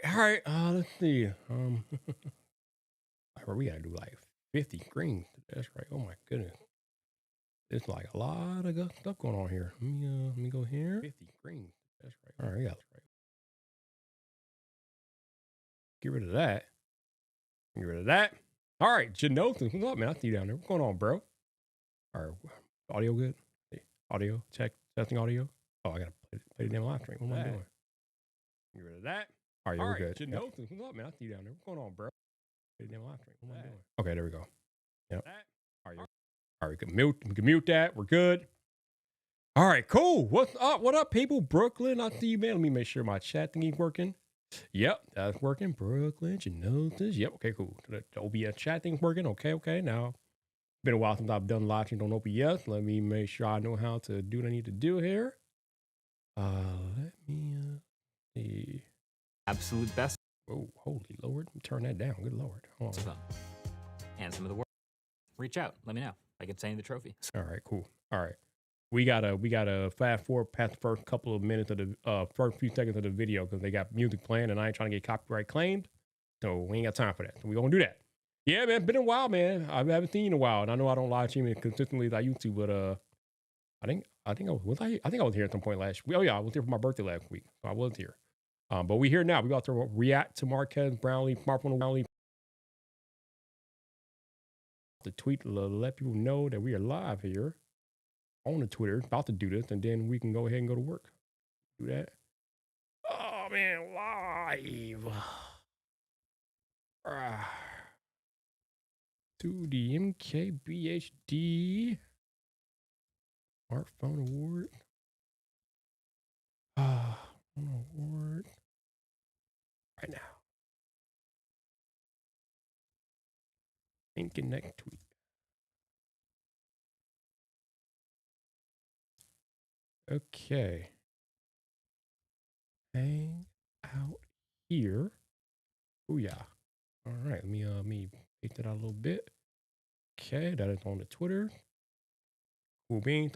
right. Let's see. We gotta do like 50 screens. That's right. Oh my goodness. There's like a lot of good stuff going on here. Let me go here. 50 screens. That's right. All right, yeah, that's right. Get rid of that. Get rid of that. All right, Janosis, what's up, man? I see you down there. What's going on, bro? All right, audio good? Hey, audio check, testing audio. Oh, I gotta play the damn live stream. What am I doing? Get rid of that. All right, yeah, we're good. Janosis, what's up, man? I see you down there. What's going on, bro? Play the damn live stream. What am I doing? Okay, there we go. Yep. All right, we can mute that. We're good. All right, cool. What's up? What up, people? Brooklyn, I see you, man. Let me make sure my chat thingy's working. Yep, that's working. Brooklyn, you know this. Yep, okay, cool. The OBS chat thing's working. Okay. Now, been a while since I've done live streams on OBS. Let me make sure I know how to do what I need to do here. Let me see. Absolute best. Oh, holy Lord. Turn that down. Good Lord. Hold on. And some of the work. Reach out. Let me know. I can send you the trophy. All right, cool. All right. We gotta fast forward past the first couple of minutes of the first few seconds of the video because they got music playing and I ain't trying to get copyright claimed. So we ain't got time for that. So we gonna do that. Yeah, man, been a while, man. I haven't seen you in a while, and I know I don't live stream it consistently as I used to, but I think I was here at some point last week. Oh yeah, I was here for my birthday last week, so I was here. But we here now. We about to react to Marquez Brownlee, smartphone Brownlee. The tweet to let people know that we are live here on the Twitter, about to do this, and then we can go ahead and go to work. Do that. Oh man, live. To the MKBHD Smartphone Award. Award. Right now. Think next tweet. Okay. Hang out here. Oh yeah. All right. Let me take that out a little bit. Okay, that is on the Twitter. Cool beans.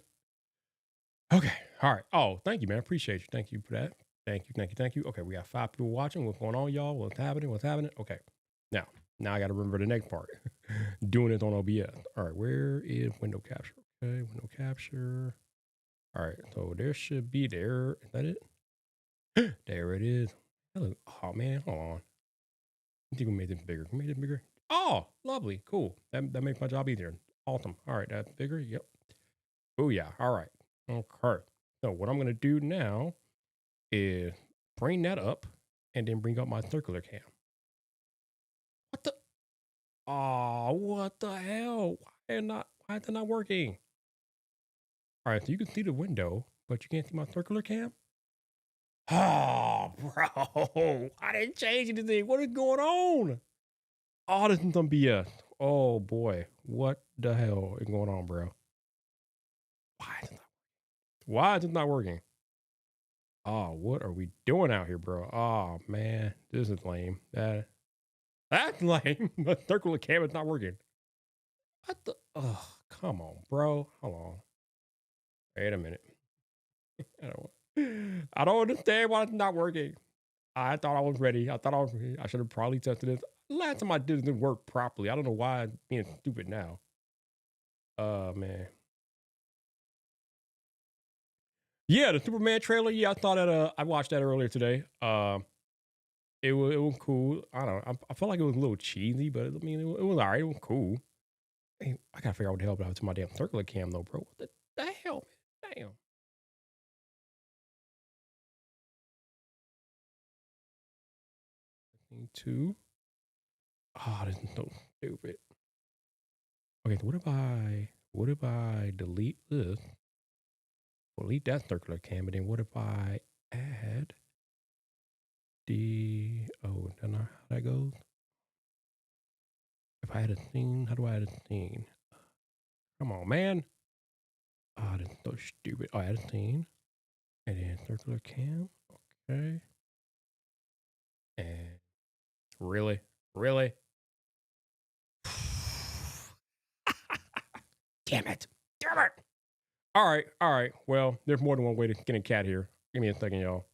Okay. All right. Oh, thank you, man. Appreciate you. Thank you for that. Thank you. Okay, we got 5 people watching. What's going on, y'all? What's happening? Okay. Now I got to remember the next part. Doing it on OBS. All right. Where is window capture? Okay, window capture. All right. So there should be there. Is that it? There it is. Hello. Oh man, hold on. I think we made this bigger. Oh, lovely. Cool. That makes my job easier. Awesome. All right, that's bigger. Yep. Oh yeah. All right. Okay. So what I'm gonna do now is bring that up and then bring up my circular cam. What the? Oh, what the hell? Why is it not working? All right, so you can see the window, but you can't see my circular cam? Oh, bro. I didn't change anything. What is going on? Oh, this is some BS. Oh boy. What the hell is going on, bro? Why is it not working? Oh, what are we doing out here, bro? Oh man, this is lame. That's lame. The circular cam is not working. What the? Oh, come on, bro. Hold on. Wait a minute. I don't understand why it's not working. I thought I was ready. I should have probably tested this. Last time I did it didn't work properly. I don't know why I'm being stupid now. Man. Yeah, the Superman trailer. Yeah, I thought that. I watched that earlier today. It was cool. I don't know. I felt like it was a little cheesy, but I mean, it was all right. It was cool. Hey, I gotta figure out what the hell happened to my damn circular cam though, bro. What the hell, man? Damn. Thing two. Oh, this is so stupid. Okay, so what if I delete this? Delete that circular cam, and then what if I add don't know how that goes. If I add a scene, how do I add a scene? Come on, man. Oh, this is so stupid. Oh, add a scene. And then circular cam. Okay. And really? Damn it. All right. Well, there's more than one way to skin a cat here. Give me a second, y'all.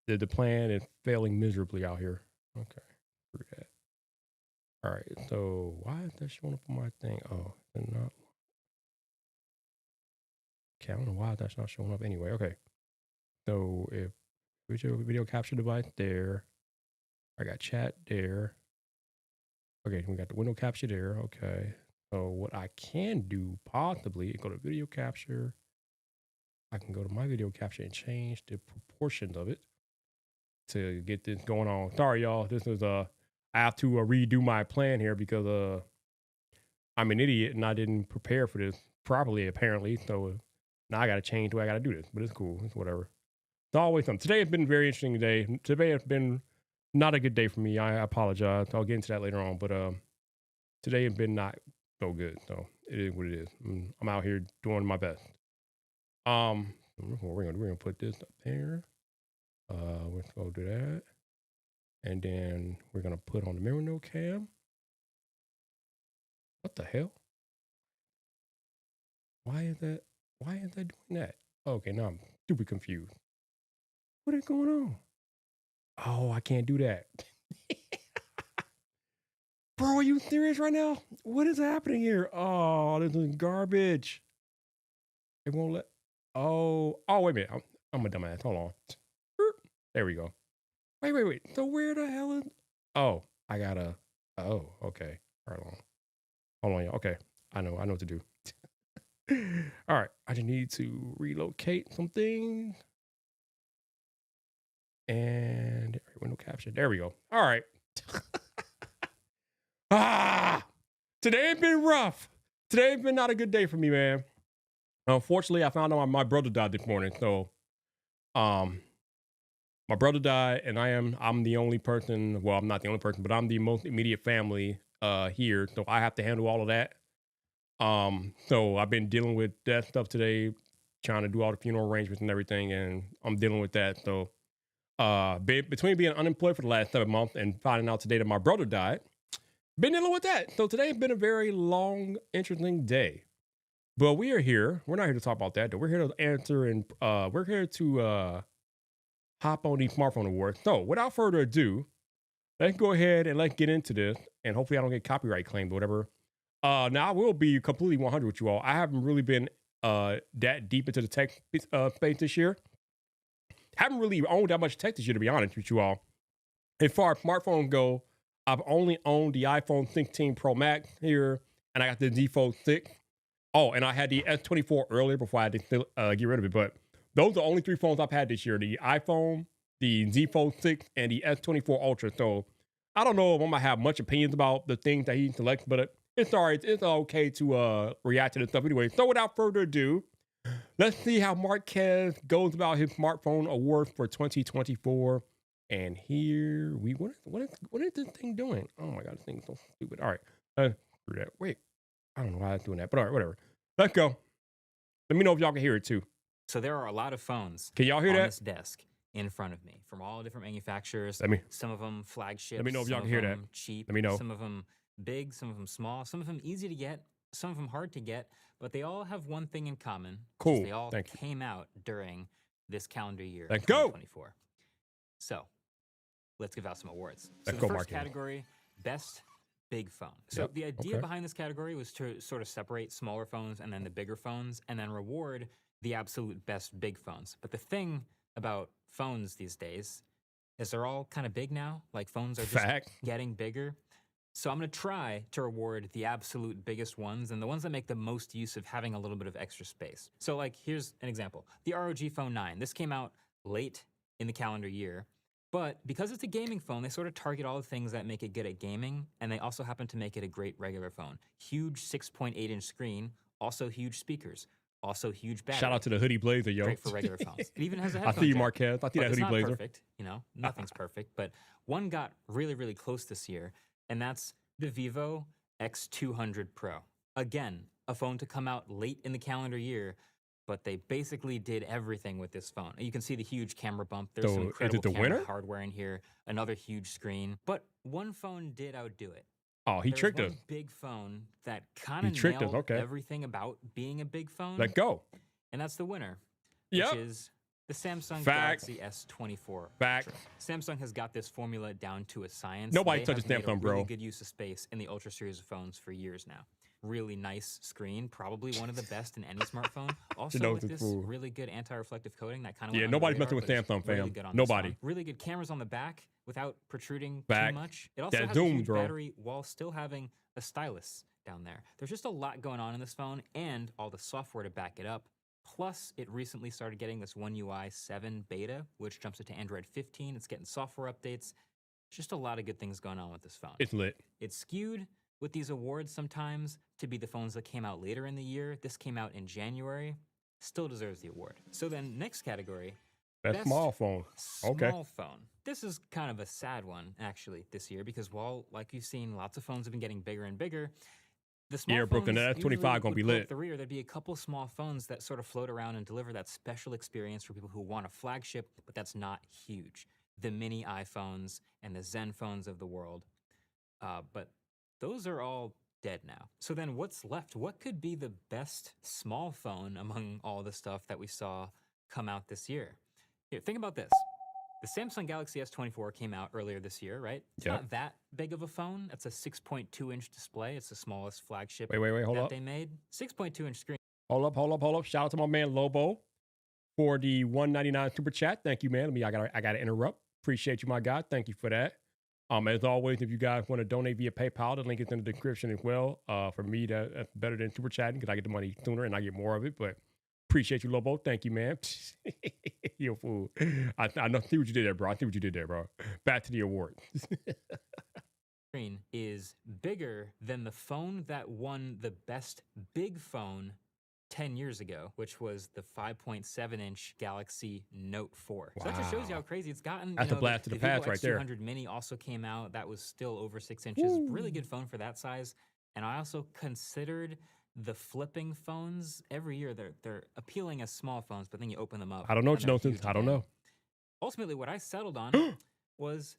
the plan is failing miserably out here. Okay, screw that. All right, so why is that showing up on my thing? Oh, they're not. Okay, I don't know why that's not showing up anyway. Okay, so if video capture device there, I got chat there. Okay, we got the window capture there. Okay, so what I can do possibly go to video capture. I can go to my video capture and change the proportions of it to get this going on. Sorry, y'all. This is I have to redo my plan here because I'm an idiot and I didn't prepare for this properly apparently. So now I got to change the way I got to do this. But it's cool. It's whatever. It's always something. Today has been a very interesting day. Today has been not a good day for me. I apologize. I'll get into that later on. But today has been not so good. So it is what it is. I'm out here doing my best. We're gonna put this up there. Let's go do that. And then we're gonna put on the mirror no cam. What the hell? Why is that doing that? Okay, now I'm super confused. What is going on? Oh, I can't do that. Bro, are you serious right now? What is happening here? Oh, this is garbage. It won't let. Oh, wait a minute. I'm a dumbass. Hold on. There we go. Wait. So where the hell is? Oh, I gotta. Oh, okay. All right, hold on, y'all. Okay, I know what to do. All right, I just need to relocate some things. And window capture. There we go. All right. Today has been rough. Today's been not a good day for me, man. Unfortunately, I found out my brother died this morning. So, my brother died, and I'm the only person. Well, I'm not the only person, but I'm the most immediate family here. So I have to handle all of that. So I've been dealing with that stuff today, trying to do all the funeral arrangements and everything, and I'm dealing with that. So, between being unemployed for the last 7 months and finding out today that my brother died, been dealing with that. So today has been a very long, interesting day. But we are here. We're not here to talk about that, though. We're here to answer and we're here to hop on these smartphone awards. So without further ado, let's go ahead and let's get into this. And hopefully I don't get copyright claimed or whatever. Now I will be completely 100 with you all. I haven't really been that deep into the tech space this year. Haven't really owned that much tech this year, to be honest with you all. As far as smartphones go, I've only owned the iPhone 16 Pro Max here, and I got the Z Fold 6. Oh, and I had the S24 earlier before I had to get rid of it. But those are the only 3 phones I've had this year: the iPhone, the Z Fold 6, and the S24 Ultra. So I don't know if I'm gonna have much opinions about the things that he selects, but it's all right. It's okay to react to this stuff anyway. So without further ado, let's see how Marquez goes about his smartphone awards for 2024. And here we what is this thing doing? Oh my god, this thing's so stupid. All right, screw that. Wait, I don't know why it's doing that, but all right, whatever. Let's go. Let me know if y'all can hear it too. So there are a lot of phones. Can y'all hear on that? this desk in front of me from all different manufacturers. Let me. Some of them flagship. Let me know if y'all can hear that. Cheap. Let me know. Some of them big. Some of them small. Some of them easy to get. Some of them hard to get. But they all have one thing in common. Cool. They all Thank you. came out during this calendar year. Let's go. 2024. So let's give out some awards. Let's so go, the first Marquez. category, best big phone. So the idea behind this category was to sort of separate smaller phones and then the bigger phones and then reward the absolute best big phones. But the thing about phones these days is they're all kind of big now. Like phones are just getting bigger. So I'm going to try to reward the absolute biggest ones and the ones that make the most use of having a little bit of extra space. So like, here's an example. The ROG Phone 9. This came out late in the calendar year. But because it's a gaming phone, they sort of target all the things that make it good at gaming, and they also happen to make it a great regular phone. Huge 6.8-inch screen, also huge speakers, also huge battery. Shout out to the hoodie blazer, yo. Great for regular phones. It even has a headphone I see you, jack. Marquez. I see that hoodie blazer. Perfect, you know, nothing's perfect. But one got really, really close this year, and that's the Vivo X200 Pro. Again, a phone to come out late in the calendar year, but they basically did everything with this phone. You can see the huge camera bump. There's some incredible camera hardware in here. Another huge screen. But one phone did outdo it. Oh, he tricked us. Big phone that kind of nailed everything about being a big phone. Let's go. And that's the winner, which is The Samsung Fact. Galaxy S24 Fact. Ultra. Samsung has got this formula down to a science. Nobody They touches have made Samsung, a bro. really good use of space in the Ultra series of phones for years now. Really nice screen, probably one of the best in any smartphone. Also with this really good anti-reflective coating that kind of nobody's messing with Samsung, fam. really good on Nobody. Really good cameras on the back without protruding Back. too much. It also has a huge battery while still having a stylus down there. There's just a lot going on in this phone and all the software to back it up. Plus, it recently started getting this One UI 7 beta, which jumps it to Android 15. It's getting software updates. Just a lot of good things going on with this phone. It's lit. It's skewed with these awards sometimes to be the phones that came out later in the year. This came out in January. Still deserves the award. So then next category. Best small phone. Small phone. This is kind of a sad one, actually, this year, because while, like you've seen, lots of phones have been getting bigger and bigger, the small Brooklyn, that S25 gonna be lit. The rear, there'd be a couple small phones that sort of float around and deliver that special experience for people who want a flagship, but that's not huge. The mini iPhones and the Zen phones of the world. But those are all dead now. So then what's left? What could be the best small phone among all the stuff that we saw come out this year? Here, think about this. The Samsung Galaxy S24 came out earlier this year, right? It's not that big of a phone. It's a 6.2-inch display. It's the smallest flagship hold they made. 6.2-inch screen. Hold up. Shout out to my man Lobo for the $1.99 super chat. Thank you, man. I gotta interrupt. Appreciate you, my guy. Thank you for that. As always, if you guys want to donate via PayPal, the link is in the description as well. For me, that's better than super chatting because I get the money sooner and I get more of it. But appreciate you, Lobo. Thank you, man. You a fool. I know. See what you did there, bro. I see what you did there, bro. Back to the award. Screen is bigger than the phone that won the best big phone 10 years ago, which was the 5.7-inch Galaxy Note 4. So that just shows you how crazy it's gotten. That's a blast to the past right there. The X200 Mini also came out. That was still over 6 inches. Woo. Really good phone for that size. And I also considered the flipping phones. Every year they're appealing as small phones, but then you open them up. I don't know what you know since I don't know. Ultimately, what I settled on was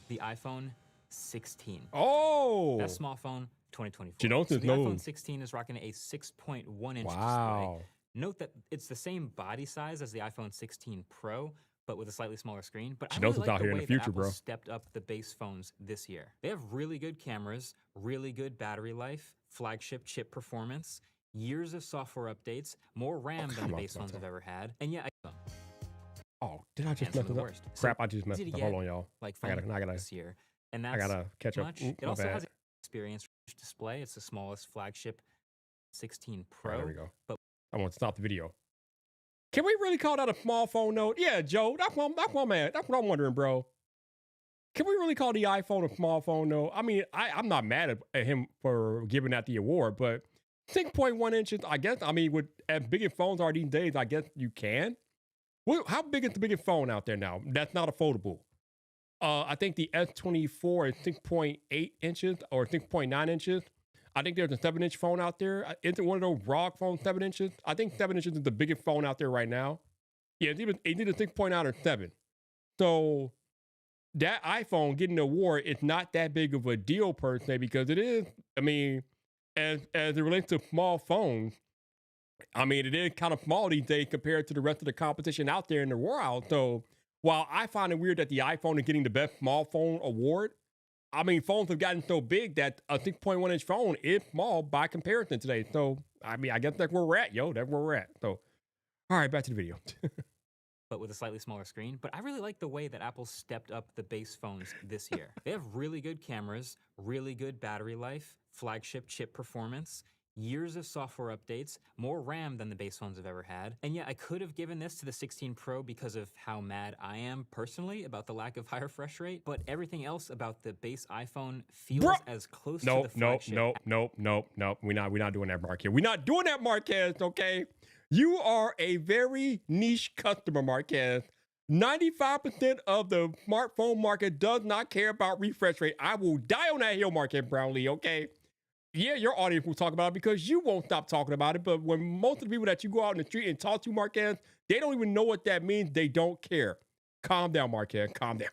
the iPhone 16. Oh! Best small phone 2024. You know, so the iPhone 16 is rocking a 6.1-inch display. Note that it's the same body size as the iPhone 16 Pro, but with a slightly smaller screen. But I really like out here in the future, Apple bro. Stepped up the base phones this year. They have really good cameras, really good battery life, flagship chip performance, years of software updates, more RAM than the base phones I've ever had, and yeah. Did I just mess it up? Crap, I just messed it up. Hold on, y'all. Like I gotta this year, and that's I gotta catch up. It also has an experience display. It's the smallest flagship 16 Pro. There we go. But I want to stop the video. Can we really call that a small phone note? Yeah, Joe. That's what I'm wondering, bro. Can we really call the iPhone a small phone note? I mean, I'm not mad at him for giving that the award, but 6.1 inches, I guess. I mean, with as big as phones are these days, I guess you can. Well, how big is the biggest phone out there now? That's not a foldable. I think the S24 is 6.8 inches or 6.9 inches. I think there's a 7-inch phone out there. Isn't one of those ROG phones 7 inches? I think 7 inches is the biggest phone out there right now. Yeah, it's either 6.9 or 7. So that iPhone getting the award is not that big of a deal per se because it is, I mean, as it relates to small phones, I mean, it is kind of small these days compared to the rest of the competition out there in the world. So while I find it weird that the iPhone is getting the best small phone award, I mean, phones have gotten so big that a 6.1-inch phone is small by comparison today. So, I mean, I guess that's where we're at, yo. That's where we're at. So, all right, back to the video. But with a slightly smaller screen. But I really like the way that Apple stepped up the base phones this year. They have really good cameras, really good battery life, flagship chip performance, years of software updates, more RAM than the base phones have ever had. And yeah, I could have given this to the 16 Pro because of how mad I am personally about the lack of high refresh rate, but everything else about the base iPhone feels as close to the flagship. Nope. We're not doing that, Marquez. We're not doing that, Marquez, okay? You are a very niche customer, Marquez. 95% of the smartphone market does not care about refresh rate. I will die on that hill, Marquez Brownlee, okay? Yeah, your audience will talk about it because you won't stop talking about it. But when most of the people that you go out in the street and talk to, Marquez, they don't even know what that means. They don't care. Calm down, Marquez. Calm down.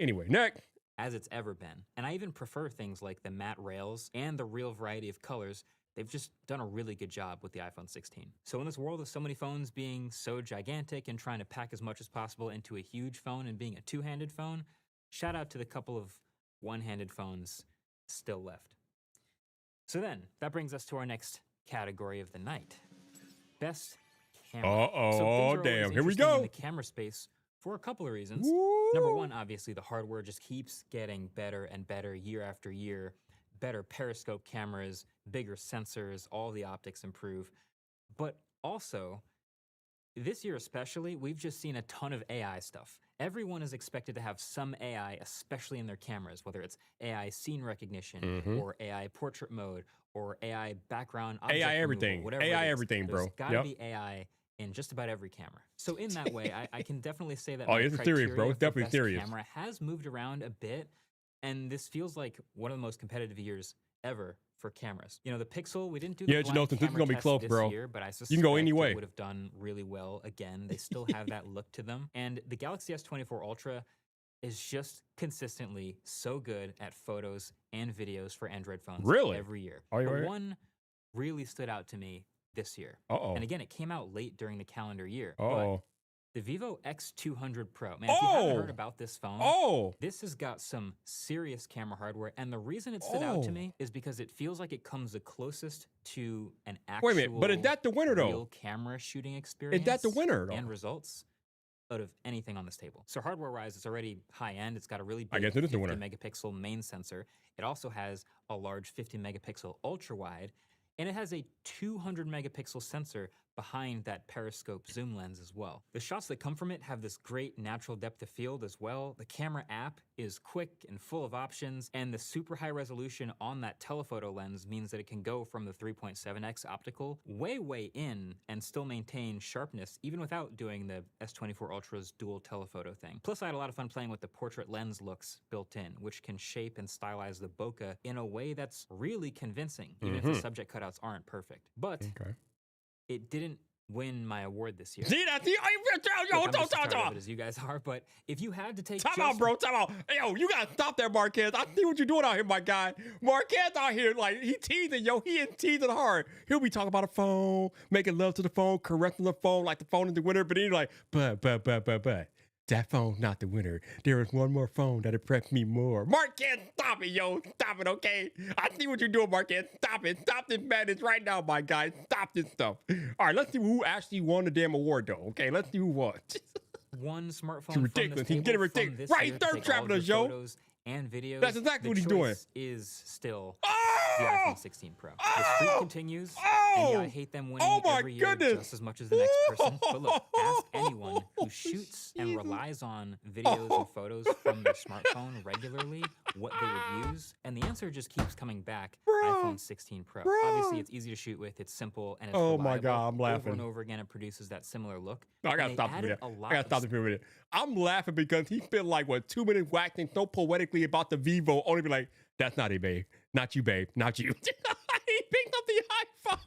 Anyway, next. As it's ever been. And I even prefer things like the matte rails and the real variety of colors they've just done a really good job with the iPhone 16. So in this world of so many phones being so gigantic and trying to pack as much as possible into a huge phone and being a two-handed phone, shout out to the couple of one-handed phones still left. So then, that brings us to our next category of the night. Best camera. Oh, damn. Here we go. In the camera space for a couple of reasons. Woo! Number one, obviously, the hardware just keeps getting better and better year after year. Better periscope cameras, bigger sensors, all the optics improve. But also, this year especially, we've just seen a ton of AI stuff. Everyone is expected to have some AI, especially in their cameras, whether it's AI scene recognition or AI portrait mode or AI background object AI everything. removal, whatever AI it is. everything, bro. There's gotta be AI in just about every camera. So in that way, I can definitely say that my it's serious, bro. It's definitely best serious. Camera has moved around a bit, and this feels like one of the most competitive years ever for cameras. You know, the Pixel, we didn't do the blind this is gonna be close, bro. year, but I suspect you can go any way. it would have done really well again. They still have that look to them. And the Galaxy S24 Ultra is just consistently so good at photos and videos for Android phones every year. But one really stood out to me this year. And again, it came out late during the calendar year. But the Vivo X200 Pro. Man, if you haven't heard about this phone, this has got some serious camera hardware. And the reason it stood out to me is because it feels like it comes the closest to an actual but is that the winner, though? real camera shooting experience. Is that the winner, though? And results out of anything on this table. So hardware-wise, it's already high-end. It's got a really big I guess it is the 50 winner. megapixel main sensor. It also has a large 50 megapixel ultra-wide, and it has a 200 megapixel sensor behind that periscope zoom lens as well. The shots that come from it have this great natural depth of field as well. The camera app is quick and full of options, and the super high resolution on that telephoto lens means that it can go from the 3.7x optical way in and still maintain sharpness even without doing the S24 Ultra's dual telephoto thing. Plus, I had a lot of fun playing with the portrait lens looks built in, which can shape and stylize the bokeh in a way that's really convincing, even if the subject cutouts aren't perfect. But it didn't win my award this year. See that? I'm just as tired of it as you guys are, but if you had to take Time out, bro. Time out. Yo, you gotta stop that, Marquez. I see what you're doing out here, my guy. Marquez out here, like, he teasing, yo. He is teasing hard. He'll be talking about a phone, making love to the phone, caressing the phone like the phone is the winner, but he's like, but. That phone's not the winner. There is one more phone that impressed me more. Marquez, stop it, yo. Stop it, okay? I see what you're doing, Marquez. Stop it. Stop this madness right now, my guy. Stop this stuff. All right, let's see who actually won the damn award, though. Okay, let's see who won. One smartphone. It's ridiculous. He's getting ridiculous. Right, he's third traveling us, yo. And videos. That's exactly what he's doing. Is still the iPhone 16 Pro. The streak continues, and yeah, I hate them winning every year just as much as the next person. But look, ask anyone who shoots and relies on videos and photos from their smartphone regularly what they would use, and the answer just keeps coming back. iPhone 16 Pro. Obviously, it's easy to shoot with. It's simple and it's reliable. My God, I'm laughing. Over and over again, it produces that similar look. No, I gotta stop the video. I gotta stop the video. I'm laughing because he spent like 2 minutes waxing so poetically about the Vivo, only be like, that's not it, babe. Not you, babe. Not you. He picked up the iPhone.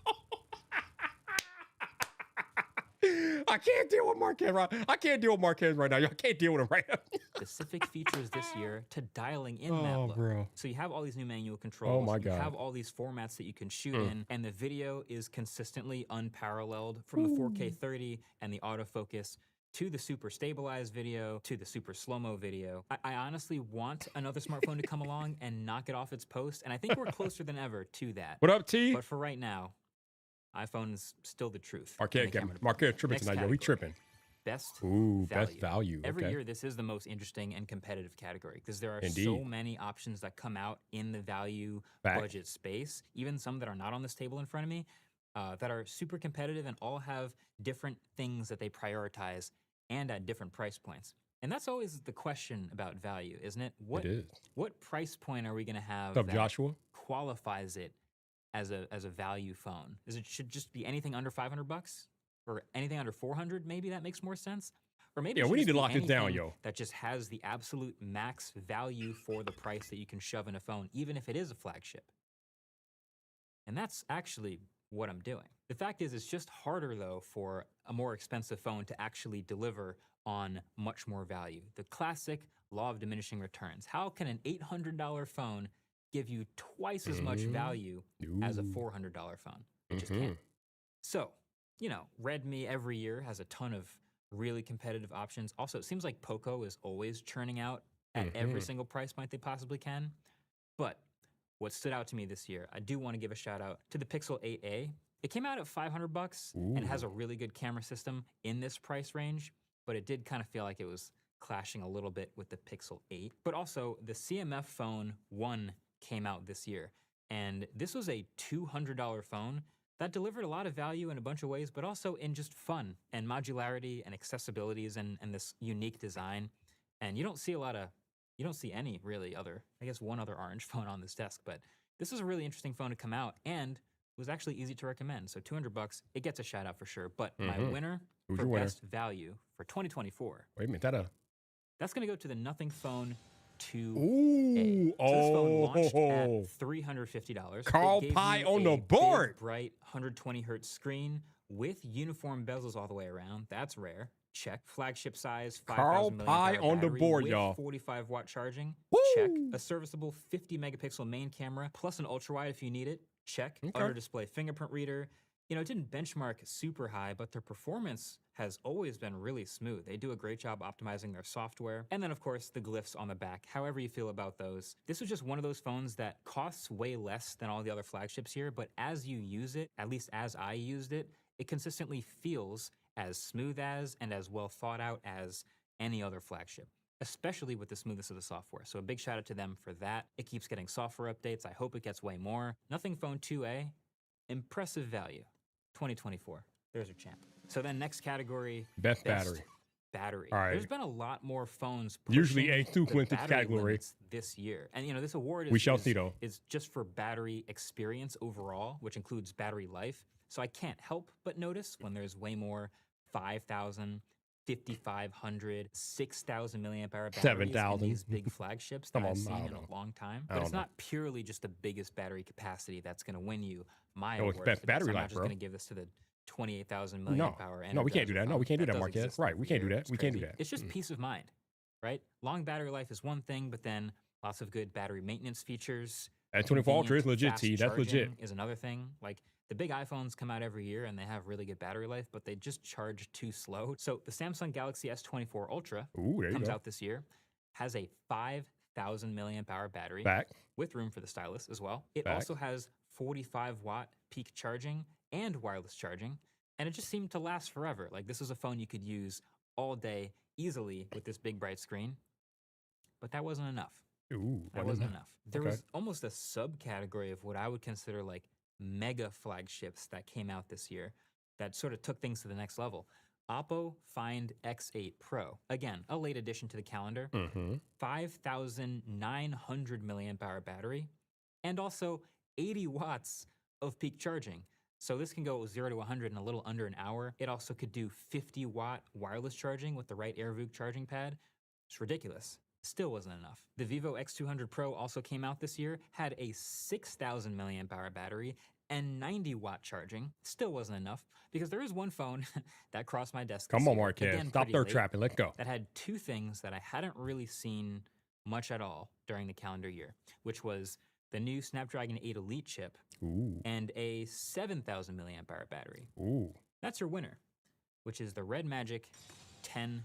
I can't deal with Marquez right now. I can't deal with Marquez right now. I can't deal with him right now. Specific features this year to dialing in that look. Bro. So you have all these new manual controls. Oh my God. You have all these formats that you can shoot in, and the video is consistently unparalleled from the 4K 30 and the autofocus to the super stabilized video, to the super slow-mo video. I honestly want another smartphone to come along and knock it off its post, and I think we're closer than ever to that. What up, T? But for right now, iPhone is still the truth. Marquez tripping tonight, yo. We tripping. Best value. Every year, this is the most interesting and competitive category because there are so many options that come out in the value budget space, even some that are not on this table in front of me, that are super competitive and all have different things that they prioritize and at different price points. And that's always the question about value, isn't it? It is. What price point are we going to have that Joshua? Qualifies it as a value phone? Should just be anything under $500 or anything under 400? Maybe that makes more sense. Or maybe we need to lock this down, yo. That just has the absolute max value for the price that you can shove in a phone, even if it is a flagship. And that's actually what I'm doing. The fact is, it's just harder, though, for a more expensive phone to actually deliver on much more value. The classic law of diminishing returns. How can an $800 phone give you twice as much value as a $400 phone. It just can't. So, you know, Redmi every year has a ton of really competitive options. Also, it seems like Poco is always churning out at every single price point they possibly can. But what stood out to me this year, I do want to give a shout out to the Pixel 8a. It came out at $500 and has a really good camera system in this price range, but it did kind of feel like it was clashing a little bit with the Pixel 8. But also, the CMF Phone 1 came out this year, and this was a $200 phone that delivered a lot of value in a bunch of ways, but also in just fun and modularity and accessibilities and this unique design. And you don't see any really other, I guess one other orange phone on this desk, but this is a really interesting phone to come out and was actually easy to recommend. So $200, it gets a shout out for sure. But my winner for best value for 2024. Wait a minute, that's going to go to the Nothing Phone 2A. Ooh, so this phone launched at $350. Carl Pie on the board. Big, bright 120 hertz screen with uniform bezels all the way around. That's rare. Check. Flagship size, 5,000 Carl Pie on the board, y'all. 45 watt charging. Woo! Check. A serviceable 50 megapixel main camera plus an ultra wide if you need it. Check. Under display fingerprint reader. You know, it didn't benchmark super high, but their performance has always been really smooth. They do a great job optimizing their software. And then, of course, the glyphs on the back, however you feel about those. This was just one of those phones that costs way less than all the other flagships here, but as you use it, at least as I used it, it consistently feels as smooth as and as well thought out as any other flagship, especially with the smoothness of the software. So a big shout out to them for that. It keeps getting software updates. I hope it gets way more. Nothing Phone 2A, impressive value. 2024. There's your champ. So then next category. Best battery. Battery. All right. There's been a lot more phones usually a pushing two the battery category limits this year. And you know, this award we shall see though. Is just for battery experience overall, which includes battery life. So I can't help but notice when there's way more 5,000, 5,500, 6,000 milliamp hour batteries 7,000. in these big flagships that I've seen in a long time. But it's not purely just the biggest battery capacity that's going to win you my award. It's best battery life, I'm not just bro. going to give this to the 28,000 milliamp hour. No, we can't do that. No, we can't do that, Marquez. Right, we can't do that. We can't do that. It's just peace of mind, right? Long battery life is one thing, but then lots of good battery maintenance features. S24 Ultra is legit, T. That's legit. Is another thing. Like the big iPhones come out every year and they have really good battery life, but they just charge too slow. So the Samsung Galaxy S24 Ultra comes out this year, has a 5,000 milliamp hour battery with room for the stylus as well. It also has 45 watt peak charging and wireless charging, and it just seemed to last forever. Like this is a phone you could use all day easily with this big bright screen, but that wasn't enough. That wasn't enough. There was almost a subcategory of what I would consider like mega flagships that came out this year that sort of took things to the next level. Oppo Find X8 Pro. Again, a late addition to the calendar. 5,900 milliamp hour battery and also 80 watts of peak charging. So this can go 0 to 100 in a little under an hour. It also could do 50 watt wireless charging with the right AirVoog charging pad. It's ridiculous. Still wasn't enough. The Vivo X200 Pro also came out this year, had a 6,000 milliamp hour battery and 90 watt charging. Still wasn't enough because there is one phone that crossed my desk. Come on, Marquez. Stop third trapping. Let's go. That had two things that I hadn't really seen much at all during the calendar year, which was the new Snapdragon 8 Elite chip and a 7,000 milliamp hour battery. That's your winner, which is the Red Magic 10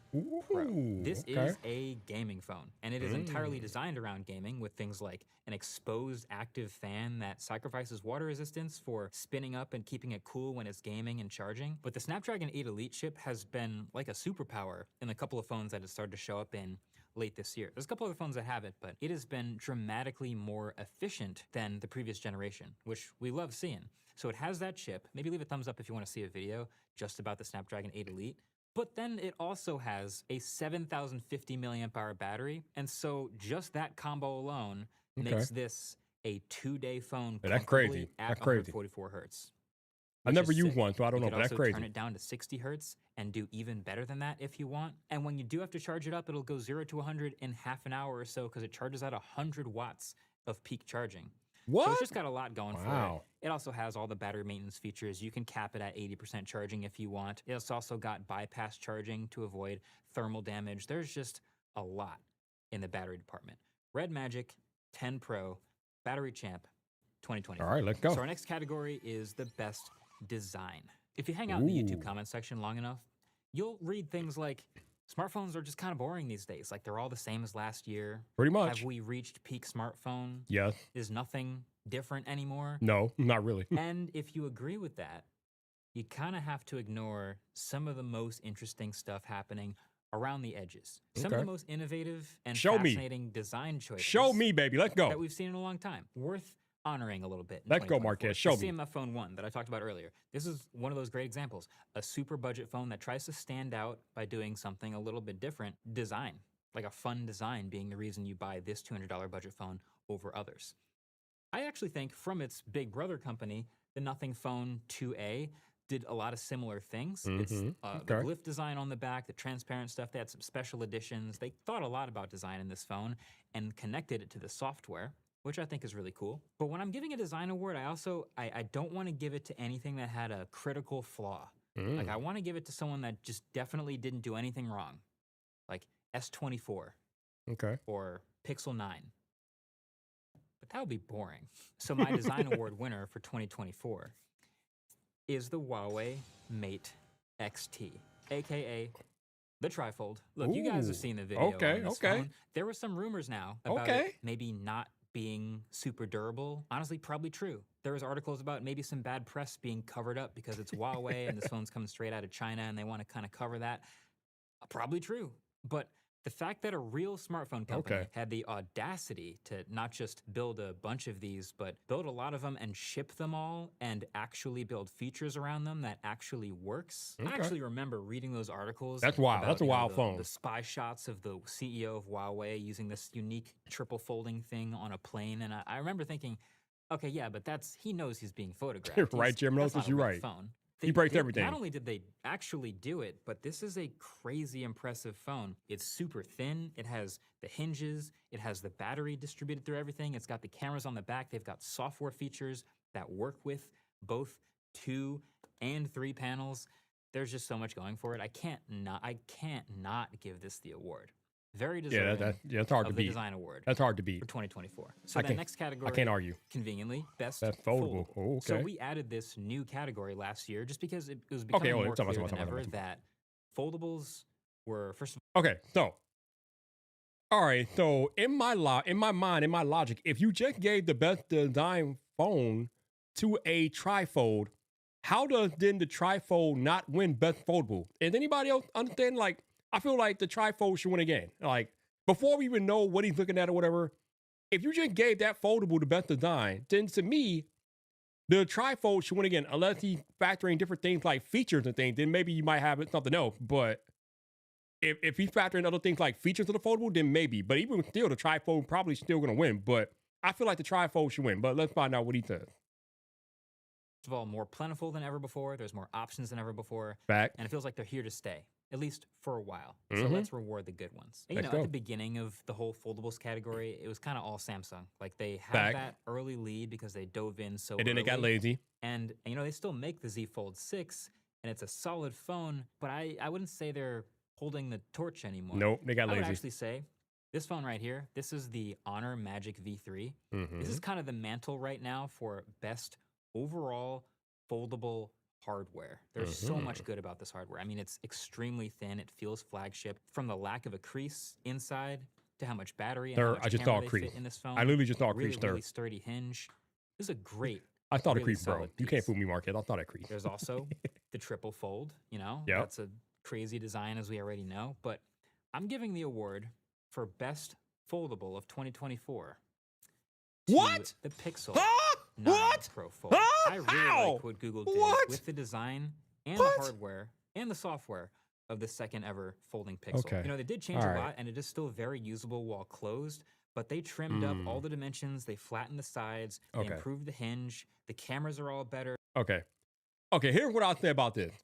Pro. This is a gaming phone, and it is entirely designed around gaming with things like an exposed active fan that sacrifices water resistance for spinning up and keeping it cool when it's gaming and charging. But the Snapdragon 8 Elite chip has been like a superpower in a couple of phones that have started to show up in late this year. There's a couple other phones that have it, but it has been dramatically more efficient than the previous generation, which we love seeing. So it has that chip. Maybe leave a thumbs up if you want to see a video just about the Snapdragon 8 Elite. But then it also has a 7,050 milliamp hour battery. And so just that combo alone makes this a 2-day phone that's crazy. At that's crazy. 144 hertz. I never used one, so I don't know, but that's crazy. Turn it down to 60 hertz and do even better than that if you want. And when you do have to charge it up, it'll go 0 to 100 in half an hour or so because it charges at 100 watts of peak charging. What? So it's just got a lot going for it. It also has all the battery maintenance features. You can cap it at 80% charging if you want. It's also got bypass charging to avoid thermal damage. There's just a lot in the battery department. Red Magic 10 Pro, Battery Champ 2024. All right, let's go. So our next category is the best design. If you hang out in the YouTube comment section long enough, you'll read things like, smartphones are just kind of boring these days. Like they're all the same as last year. Pretty much. Have we reached peak smartphone? Yes. Is nothing different anymore? No, not really. And if you agree with that, you kind of have to ignore some of the most interesting stuff happening around the edges. Some of the most innovative and fascinating design choices. Show me, baby. Let's go. That we've seen in a long time. Worth honoring a little bit. Let's go, Marquez. Show the me. CMF Phone 1 that I talked about earlier. This is one of those great examples. A super budget phone that tries to stand out by doing something a little bit different. Design. Like a fun design being the reason you buy this $200 budget phone over others. I actually think from its big brother company, the Nothing Phone 2A did a lot of similar things. It's the glyph design on the back, the transparent stuff. They had some special editions. They thought a lot about design in this phone and connected it to the software, which I think is really cool. But when I'm giving a design award, I don't want to give it to anything that had a critical flaw. Like I want to give it to someone that just definitely didn't do anything wrong. Like S24. Or Pixel 9. But that would be boring. So my design award winner for 2024 is the Huawei Mate XT, aka the trifold. Look, you guys have seen the video on this phone. There were some rumors now about it maybe not being super durable. Honestly, probably true. There was articles about maybe some bad press being covered up because it's Huawei and this phone's coming straight out of China and they want to kind of cover that. Probably true. But the fact that a real smartphone company had the audacity to not just build a bunch of these, but build a lot of them and ship them all and actually build features around them that actually works. I actually remember reading those articles. That's wild. That's a wild phone. The spy shots of the CEO of Huawei using this unique triple folding thing on a plane. And I remember thinking, okay, yeah, but he knows he's being photographed. Right, Jim knows you're right. Phone. He breaks everything. Not only did they actually do it, but this is a crazy impressive phone. It's super thin. It has the hinges. It has the battery distributed through everything. It's got the cameras on the back. They've got software features that work with both 2 and 3 panels. There's just so much going for it. I can't not give this the award. Very deserving that's hard to beat. The design award. That's hard to beat for 2024. So the next category, I can't argue. Conveniently, best foldable. Oh, okay. So we added this new category last year just because it was becoming more clear than ever that foldables were first of all. Okay, so all right, so in my mind, in my logic, if you just gave the best design phone to a trifold, how does then the trifold not win best foldable? Is anybody else understand? Like, I feel like the trifold should win again. Like, before we even know what he's looking at or whatever, if you just gave that foldable the best design, then to me, the trifold should win again. Unless he's factoring different things like features and things, then maybe you might have something else. But if he's factoring other things like features of the foldable, then maybe. But even still, the trifold probably still going to win. But I feel like the trifold should win. But let's find out what he says. First of all, more plentiful than ever before. There's more options than ever before. Fact. And it feels like they're here to stay. At least for a while. So let's reward the good ones. And, at the beginning of the whole foldables category, it was kind of all Samsung. Like they had that early lead because they dove in so early. And then they got lazy. And they still make the Z Fold 6 and it's a solid phone, but I wouldn't say they're holding the torch anymore. Nope, they got lazy. I would actually say this phone right here, this is the Honor Magic V3. This is kind of the mantle right now for best overall foldable hardware. There's so much good about this hardware. I mean, it's extremely thin. It feels flagship. From the lack of a crease inside to how much battery and how much camera they fit in this phone. I literally just saw a crease there. Really sturdy hinge. This is a great. I thought a crease, bro. You can't fool me, Marquez. I thought a crease. There's also the triple fold. That's a crazy design as we already know. But I'm giving the award for best foldable of 2024. What? The Pixel. What? Pro Fold. I really like what Google did with the design and the hardware and the software of the second ever folding Pixel. They did change a lot and it is still very usable while closed, but they trimmed up all the dimensions. They flattened the sides. They improved the hinge. The cameras are all better. Okay, here's what I'll say about this.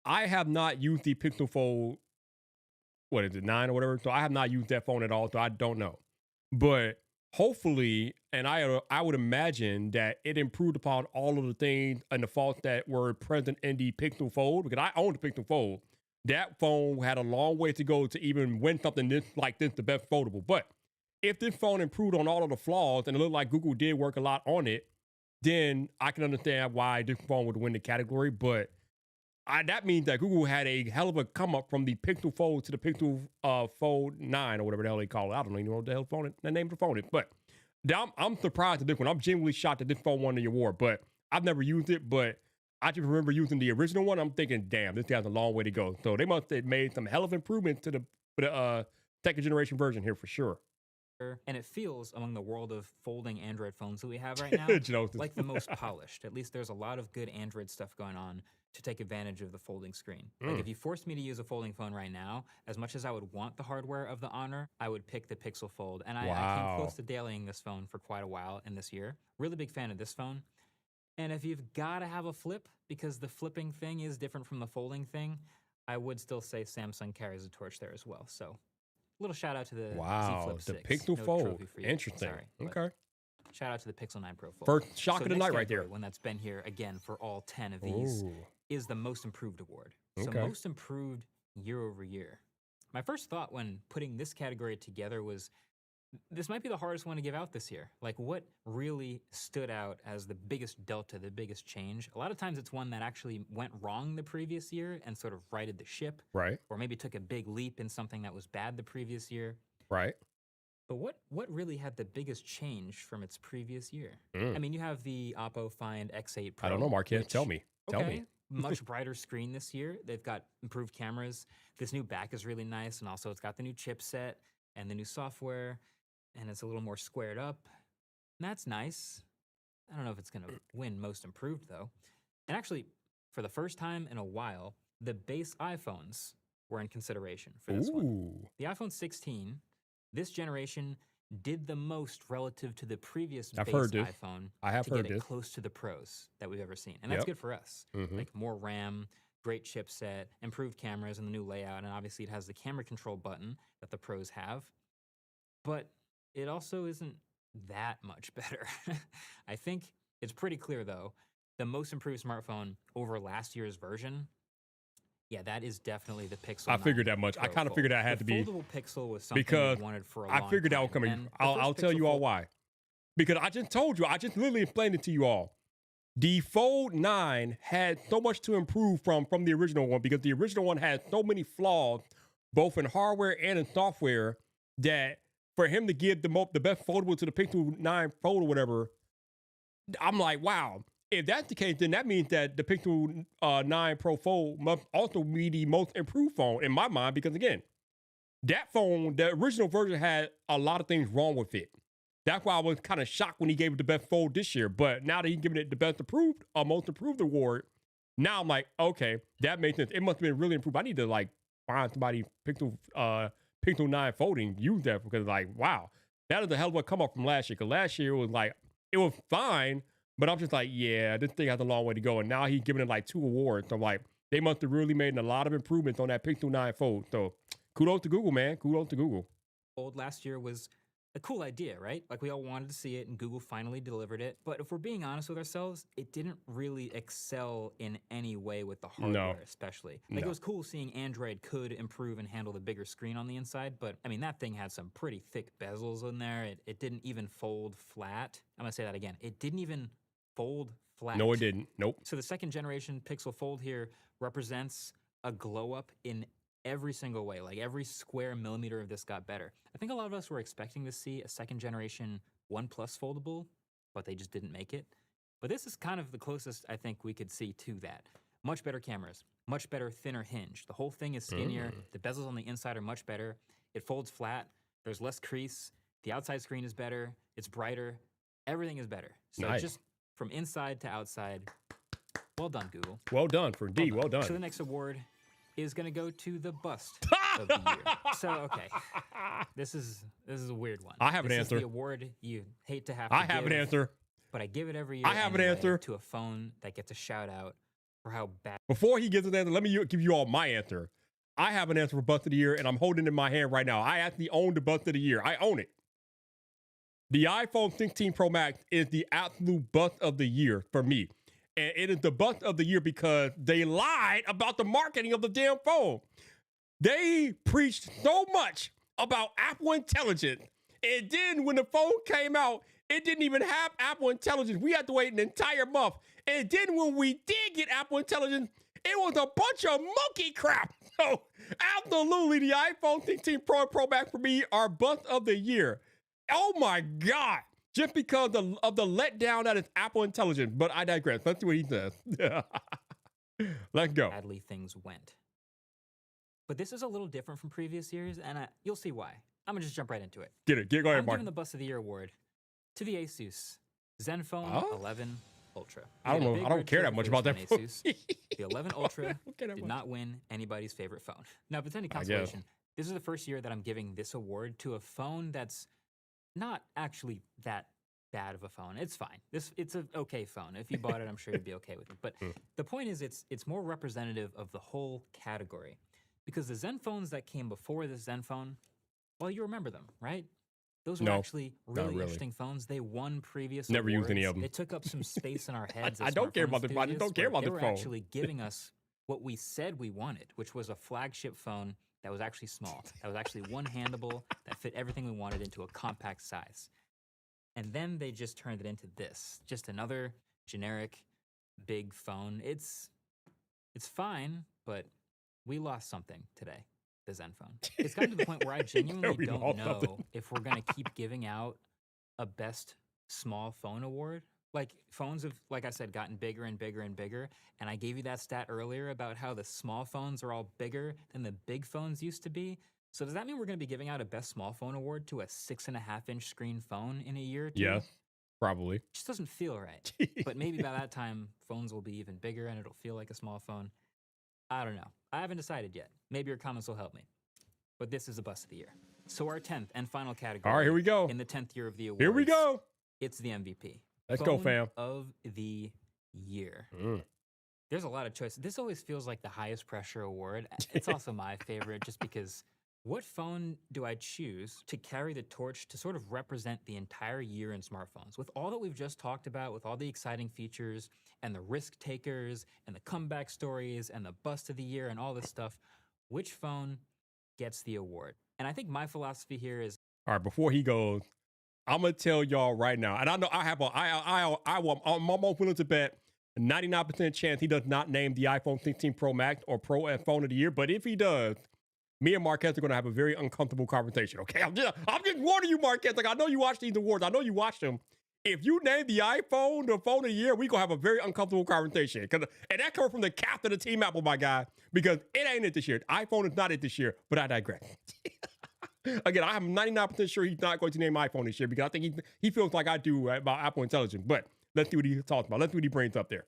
I have not used the Pixel Fold, what is it, 9 or whatever? So I have not used that phone at all, so I don't know. But hopefully, and I would imagine that it improved upon all of the things and the faults that were present in the Pixel Fold, because I own the Pixel Fold. That phone had a long way to go to even win something like this, the best foldable. But if this phone improved on all of the flaws and it looked like Google did work a lot on it, then I can understand why this phone would win the category. But that means that Google had a hell of a come up from the Pixel Fold to the Pixel Fold 9 or whatever the hell they call it. I don't even know what the hell the name of the phone is. But I'm surprised at this one. I'm genuinely shocked that this phone won the award. But I've never used it. But I just remember using the original one. I'm thinking, damn, this has a long way to go. So they must have made some hell of improvements to the second generation version here for sure. And it feels, among the world of folding Android phones that we have right now, like the most polished. At least there's a lot of good Android stuff going on to take advantage of the folding screen. Like if you forced me to use a folding phone right now, as much as I would want the hardware of the Honor, I would pick the Pixel Fold. And I came close to dailying this phone for quite a while in this year. Really big fan of this phone. And if you've got to have a flip, because the flipping thing is different from the folding thing, I would still say Samsung carries a torch there as well. So little shout out to the Z Flip 6. The Pixel Fold. Interesting. Sorry, okay. Shout out to the Pixel 9 Pro Fold. First shock of the night right there. One that's been here again for all 10 of these is the Most Improved Award. So Most Improved year over year. My first thought when putting this category together was, this might be the hardest one to give out this year. Like, what really stood out as the biggest delta, the biggest change? A lot of times it's one that actually went wrong the previous year and sort of righted the ship. Right. Or maybe took a big leap in something that was bad the previous year. Right. But what really had the biggest change from its previous year? I mean, you have the Oppo Find X8 Pro. I don't know, Marquez. Tell me. Tell me. Much brighter screen this year. They've got improved cameras. This new back is really nice. And also it's got the new chipset and the new software. And it's a little more squared up. And that's nice. I don't know if it's going to win Most Improved, though. And actually, for the first time in a while, the base iPhones were in consideration for this one. The iPhone 16, this generation, did the most relative to the previous base iPhone to get it close to the Pros that we've ever seen. And that's good for us. Like more RAM, great chipset, improved cameras, and the new layout. And obviously, it has the camera control button that the Pros have. But it also isn't that much better. I think it's pretty clear, though, the most improved smartphone over last year's version, that is definitely the Pixel 9 I figured that much. Pro I kind of figured that had to be. The foldable Pixel was something we wanted for a long time. I figured that was coming. I'll tell you all why. Because I just told you, I just literally explained it to you all. The Fold 9 had so much to improve from the original one, because the original one had so many flaws, both in hardware and in software, that for him to give the best foldable to the Pixel 9 Fold or whatever, I'm like, wow. If that's the case, then that means that the Pixel 9 Pro Fold must also be the most improved phone in my mind, because again, that phone, the original version, had a lot of things wrong with it. That's why I was kind of shocked when he gave it the best fold this year. But now that he's giving it the best improved, most improved award, now I'm like, okay, that makes sense. It must have been really improved. I need to like find somebody Pixel 9 folding, use that, because like, wow, that is a hell of a come up from last year. Because last year it was like, it was fine, but I'm just like, yeah, this thing has a long way to go. And now he's giving it like 2 awards. So I'm like, they must have really made a lot of improvements on that Pixel 9 Fold. So kudos to Google, man. Kudos to Google. Fold last year was a cool idea, right? Like we all wanted to see it, and Google finally delivered it. But if we're being honest with ourselves, it didn't really excel in any way with the hardware, especially. Like it was cool seeing Android could improve and handle the bigger screen on the inside, but I mean, that thing had some pretty thick bezels in there. It didn't even fold flat. I'm gonna say that again. It didn't even fold flat. No, it didn't. Nope. So the second generation Pixel Fold here represents a glow up in every single way. Like every square millimeter of this got better. I think a lot of us were expecting to see a second generation OnePlus foldable, but they just didn't make it. But this is kind of the closest I think we could see to that. Much better cameras, much better thinner hinge. The whole thing is skinnier. The bezels on the inside are much better. It folds flat. There's less crease. The outside screen is better. It's brighter. Everything is better. So just from inside to outside, well done, Google. Well done for D. Well done. So the next award is going to go to the bust of the year. So, okay, this is a weird one. I have an answer. This is the award you hate to have to I have an answer. But I give it every year. I have an answer to a phone that gets a shout out for how bad. Before he gives an answer, let me give you all my answer. I have an answer for bust of the year, and I'm holding it in my hand right now. I actually own the bust of the year. I own it. The iPhone 16 Pro Max is the absolute bust of the year for me. And it is the bust of the year because they lied about the marketing of the damn phone. They preached so much about Apple Intelligence And then when the phone came out, it didn't even have Apple Intelligence. We had to wait an entire month. And then when we did get Apple Intelligence, it was a bunch of monkey crap. So absolutely, the iPhone 16 Pro and Pro Max for me are bust of the year. Oh my God. Just because of the letdown that is Apple Intelligence. But I digress. Let's see what he says. Let's go. Badly things went. But this is a little different from previous years, and you'll see why. I'm going to just jump right into it. Go ahead, I'm Mark. giving the Bust of the Year award to the Asus Zenfone 11 Ultra. I don't know. I don't care that much about that phone. Asus. The 11 Ultra did not win anybody's favorite phone. Now, if it's any consolation, this is the first year that I'm giving this award to a phone that's not actually that bad of a phone. It's fine. It's an okay phone. If you bought it, I'm sure you'd be okay with it. But the point is, it's more representative of the whole category. Because the Zen phones that came before the Zen phone, well, you remember them, right? Those were actually really interesting phones. They won previous Never awards. used any of them. It took up some space in our heads. I don't care about the phone. I just don't care about the phone. They were actually giving us what we said we wanted, which was a flagship phone that was actually small, that was actually one-handable, that fit everything we wanted into a compact size. And then they just turned it into this, just another generic big phone. It's fine, but we lost something today, the Zenfone. It's gotten to the point where I genuinely don't know if we're going to keep giving out a best small phone award. Like, phones have, like I said, gotten bigger and bigger and bigger. And I gave you that stat earlier about how the small phones are all bigger than the big phones used to be. So does that mean we're going to be giving out a best small phone award to a 6.5-inch screen phone in a year or two? Yeah, probably. It just doesn't feel right. But maybe by that time, phones will be even bigger and it'll feel like a small phone. I don't know. I haven't decided yet. Maybe your comments will help me. But this is the Bust of the Year. So our 10th and final category. All right, here we go. In the 10th year of the awards. Here we go. It's the MVP. Let's go, fam. Of the year. There's a lot of choices. This always feels like the highest pressure award. It's also my favorite just because what phone do I choose to carry the torch to sort of represent the entire year in smartphones? With all that we've just talked about, with all the exciting features and the risk takers and the comeback stories and the bust of the year and all this stuff, which phone gets the award? And I think my philosophy here is... All right, before he goes, I'm going to tell y'all right now, and I know I'm almost willing to bet 99% chance he does not name the iPhone 16 Pro Max or Pro phone of the year, but if he does, me and Marquez are going to have a very uncomfortable conversation, okay? I'm just warning you, Marquez. Like, I know you watch these awards. I know you watch them. If you name the iPhone the phone of the year, we're going to have a very uncomfortable conversation. And that comes from the captain of Team Apple, my guy, because it ain't it this year. The iPhone is not it this year, but I digress. Again, I'm 99% sure he's not going to name iPhone this year because I think he feels like I do about Apple Intelligence. But let's see what he talks about. Let's see what he brings up there.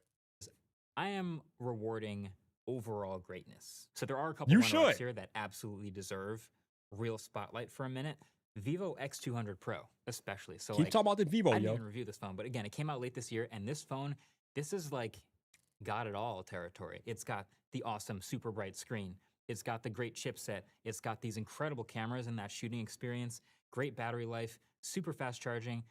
I am rewarding overall greatness. So there are a couple of runners here that absolutely deserve real spotlight for a minute. Vivo X200 Pro, especially. So keep talking about the Vivo, I didn't even review this phone, but again, it came out late this year, and this phone, this is like got it all territory. It's got the awesome super bright screen. It's got the great chipset. It's got these incredible cameras and that shooting experience, great battery life, super fast charging.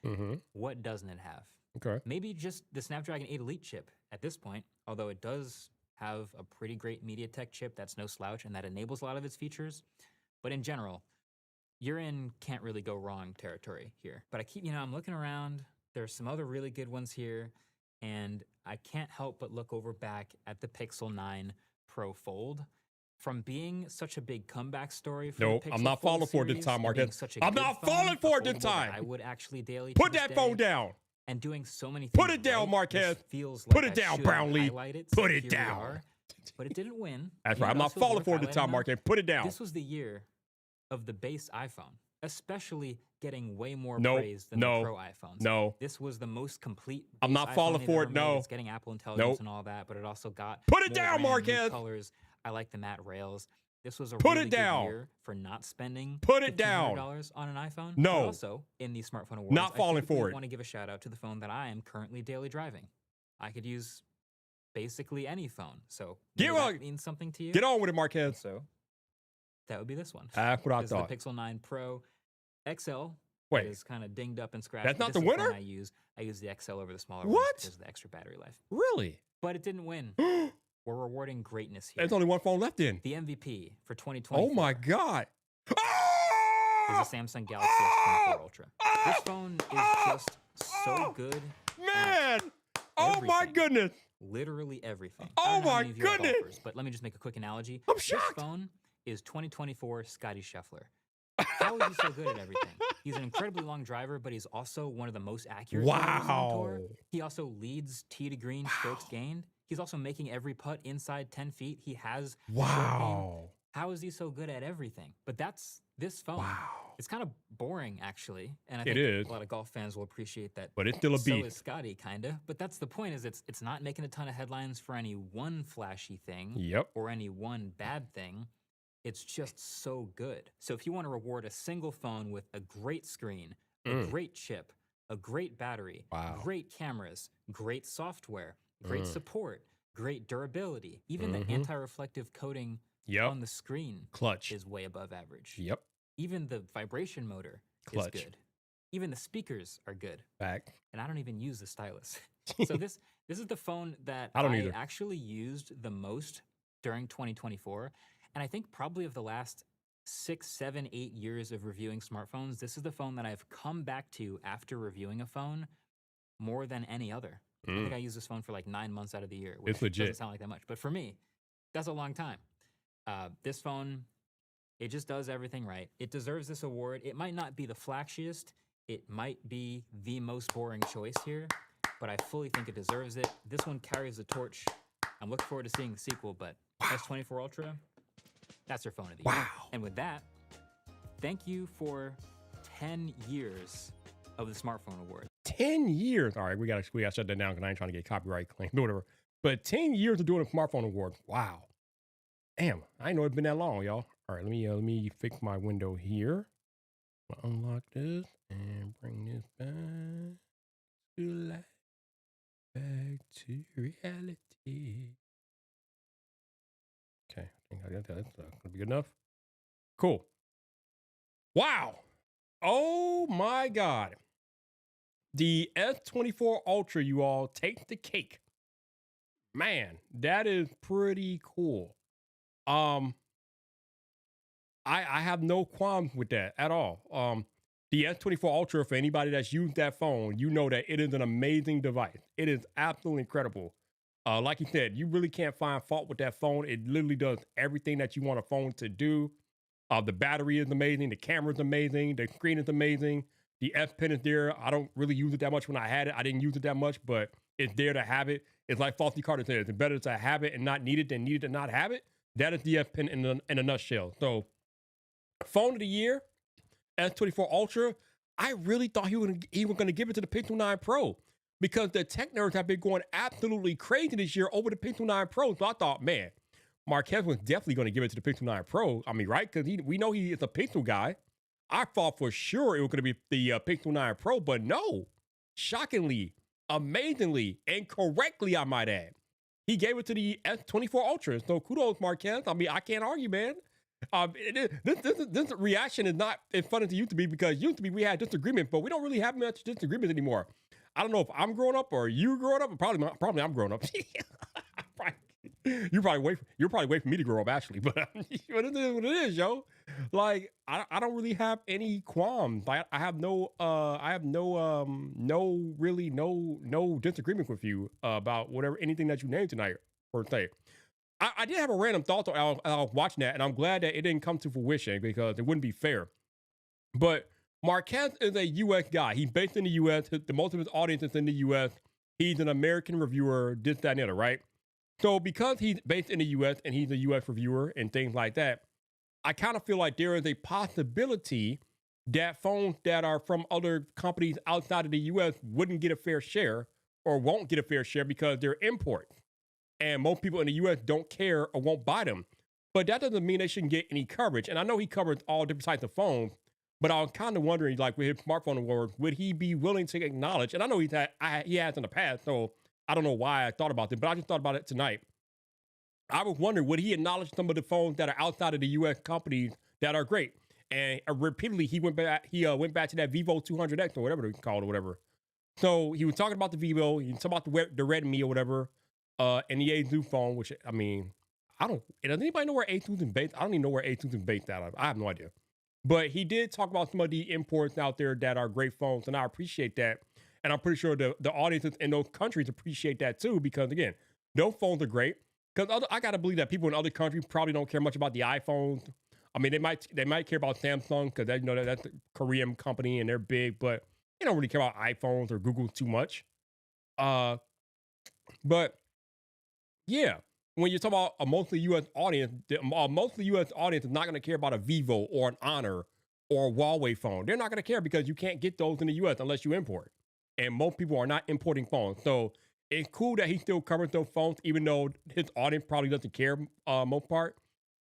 What doesn't it have? Okay. Maybe just the Snapdragon 8 Elite chip at this point, although it does have a pretty great MediaTek chip that's no slouch and that enables a lot of its features. But in general, you're in can't really go wrong territory here. But I keep, I'm looking around. There's some other really good ones here. And I can't help but look over back at the Pixel 9 Pro Fold. From being such a big comeback story for the Pixel I'm not falling for it this time, Marquez. I'm not falling for it this time. I would actually daily put that phone down. And doing so many things. Put it down, Marquez. Feels put it down, Brownlee. Put it down. But it didn't win. That's right. I'm not falling for it this time, Marquez. Put it down. This was the year of the base iPhone, especially getting way more praise than the Pro iPhones. This was the most complete. I'm not falling for it. No. It's getting Apple Intelligence and all that, but it also got put it down, Marquez. Colors. I like the matte rails. This was a put really it down. Good year for not spending $1,500 on an iPhone. No. But also, in these smartphone awards, not falling for it. I want to give a shout out to the phone that I am currently daily driving. I could use basically any phone. So that means something to you. Get on with it, Marquez. So that would be this one. That's what I thought. The Pixel 9 Pro XL. Wait, is kind of dinged up and scratched. That's not the winner. I use the XL over the smaller one because of the extra battery life. Really? But it didn't win. We're rewarding greatness here. There's only one phone left in. The MVP for 2020. Oh my God. Oh! is the Samsung Galaxy S24 Ultra. This phone is just so good. Man! Oh my goodness! Literally everything. Oh my goodness! Golfers, but let me just make a quick analogy. I'm shocked. This phone is 2024 Scotty Scheffler. How is he so good at everything? He's an incredibly long driver, but he's also one of the most accurate drivers on tour. He also leads tee to green strokes gained. He's also making every putt inside 10 feet. He has short game. How is he so good at everything? But that's this phone. Wow. It's kind of boring, actually. And I think a lot of golf fans will appreciate that. But it's still a beast. So is Scotty, kind of. But that's the point, is it's not making a ton of headlines for any one flashy thing or any one bad thing. It's just so good. So if you want to reward a single phone with a great screen, a great chip, a great battery, great cameras, great software, great support, great durability, even the anti-reflective coating on the screen is way above average. Even the vibration motor is good. Even the speakers are good. And I don't even use the stylus. So this is the phone that I actually used the most during 2024. And I think probably of the last 6, 7, 8 years of reviewing smartphones, this is the phone that I've come back to after reviewing a phone more than any other. I think I use this phone for like 9 months out of the year, which doesn't sound like that much. But for me, that's a long time. This phone, it just does everything right. It deserves this award. It might not be the flashiest. It might be the most boring choice here, but I fully think it deserves it. This one carries the torch. I'm looking forward to seeing the sequel, but S24 Ultra, that's your phone of the year. And with that, thank you for 10 years of the Smartphone Award. 10 years. All right, we got to shut that down because I ain't trying to get copyright claimed or whatever. But 10 years of doing a Smartphone Award. Wow. Damn, I didn't know it's been that long, y'all. All right, let me fix my window here. I'll unlock this and bring this back to life. Back to reality. Okay, I think I got that. That's gonna be good enough. Cool. Wow. Oh my God. The S24 Ultra, you all, take the cake. Man, that is pretty cool. I have no qualms with that at all. The S24 Ultra, for anybody that's used that phone, you know that it is an amazing device. It is absolutely incredible. Like you said, you really can't find fault with that phone. It literally does everything that you want a phone to do. The battery is amazing. The camera is amazing. The screen is amazing. The S Pen is there. I don't really use it that much when I had it. I didn't use it that much, but it's there to have it. It's like Frosty Carter says, it's better to have it and not need it than need it and not have it. That is the S Pen in a nutshell. So, phone of the year, S24 Ultra. I really thought he was going to give it to the Pixel 9 Pro because the tech nerds have been going absolutely crazy this year over the Pixel 9 Pro. So I thought, man, Marquez was definitely going to give it to the Pixel 9 Pro. I mean, right? Because we know he is a Pixel guy. I thought for sure it was going to be the Pixel 9 Pro, but no. Shockingly, amazingly, and correctly, I might add, he gave it to the S24 Ultra. So kudos, Marquez. I mean, I can't argue, man. This reaction is not as fun as it used to be because used to be we had disagreement, but we don't really have much disagreement anymore. I don't know if I'm growing up or you growing up. Probably I'm growing up. You're probably wait for me to grow up actually, but it is what it is, yo. Like I don't really have any qualms. I have no disagreement with you about anything that you named tonight per se. I did have a random thought I was watching that, and I'm glad that it didn't come to fruition because it wouldn't be fair. But Marquez is a U.S. guy. He's based in the U.S. Most of his audience is in the U.S. He's an American reviewer, this, that, and the other, right? So because he's based in the U.S. and he's a U.S. reviewer and things like that, I kind of feel like there is a possibility that phones that are from other companies outside of the U.S. wouldn't get a fair share or won't get a fair share because they're imports. And most people in the U.S. don't care or won't buy them. But that doesn't mean they shouldn't get any coverage. And I know he covers all different types of phones, but I was kind of wondering, like with his smartphone award, would he be willing to acknowledge? And I know he has in the past, so I don't know why I thought about this, but I just thought about it tonight. I was wondering, would he acknowledge some of the phones that are outside of the U.S. companies that are great? And repeatedly, he went back to that Vivo 200X or whatever they call it or whatever. So he was talking about the Vivo, he was talking about the Redmi or whatever. And the A2 phone, which, I mean, does anybody know where A2 is based? I don't even know where A2 is based out of. I have no idea. But he did talk about some of the imports out there that are great phones, and I appreciate that. And I'm pretty sure the audiences in those countries appreciate that too, because again, those phones are great. Because I gotta believe that people in other countries probably don't care much about the iPhones. I mean, they might care about Samsung because that's a Korean company and they're big, but they don't really care about iPhones or Google too much. Uh, but yeah, when you talk about a mostly U.S. audience, a mostly U.S. audience is not going to care about a Vivo or an Honor or a Huawei phone. They're not going to care because you can't get those in the U.S. unless you import. And most people are not importing phones. So it's cool that he still covers those phones, even though his audience probably doesn't care most part.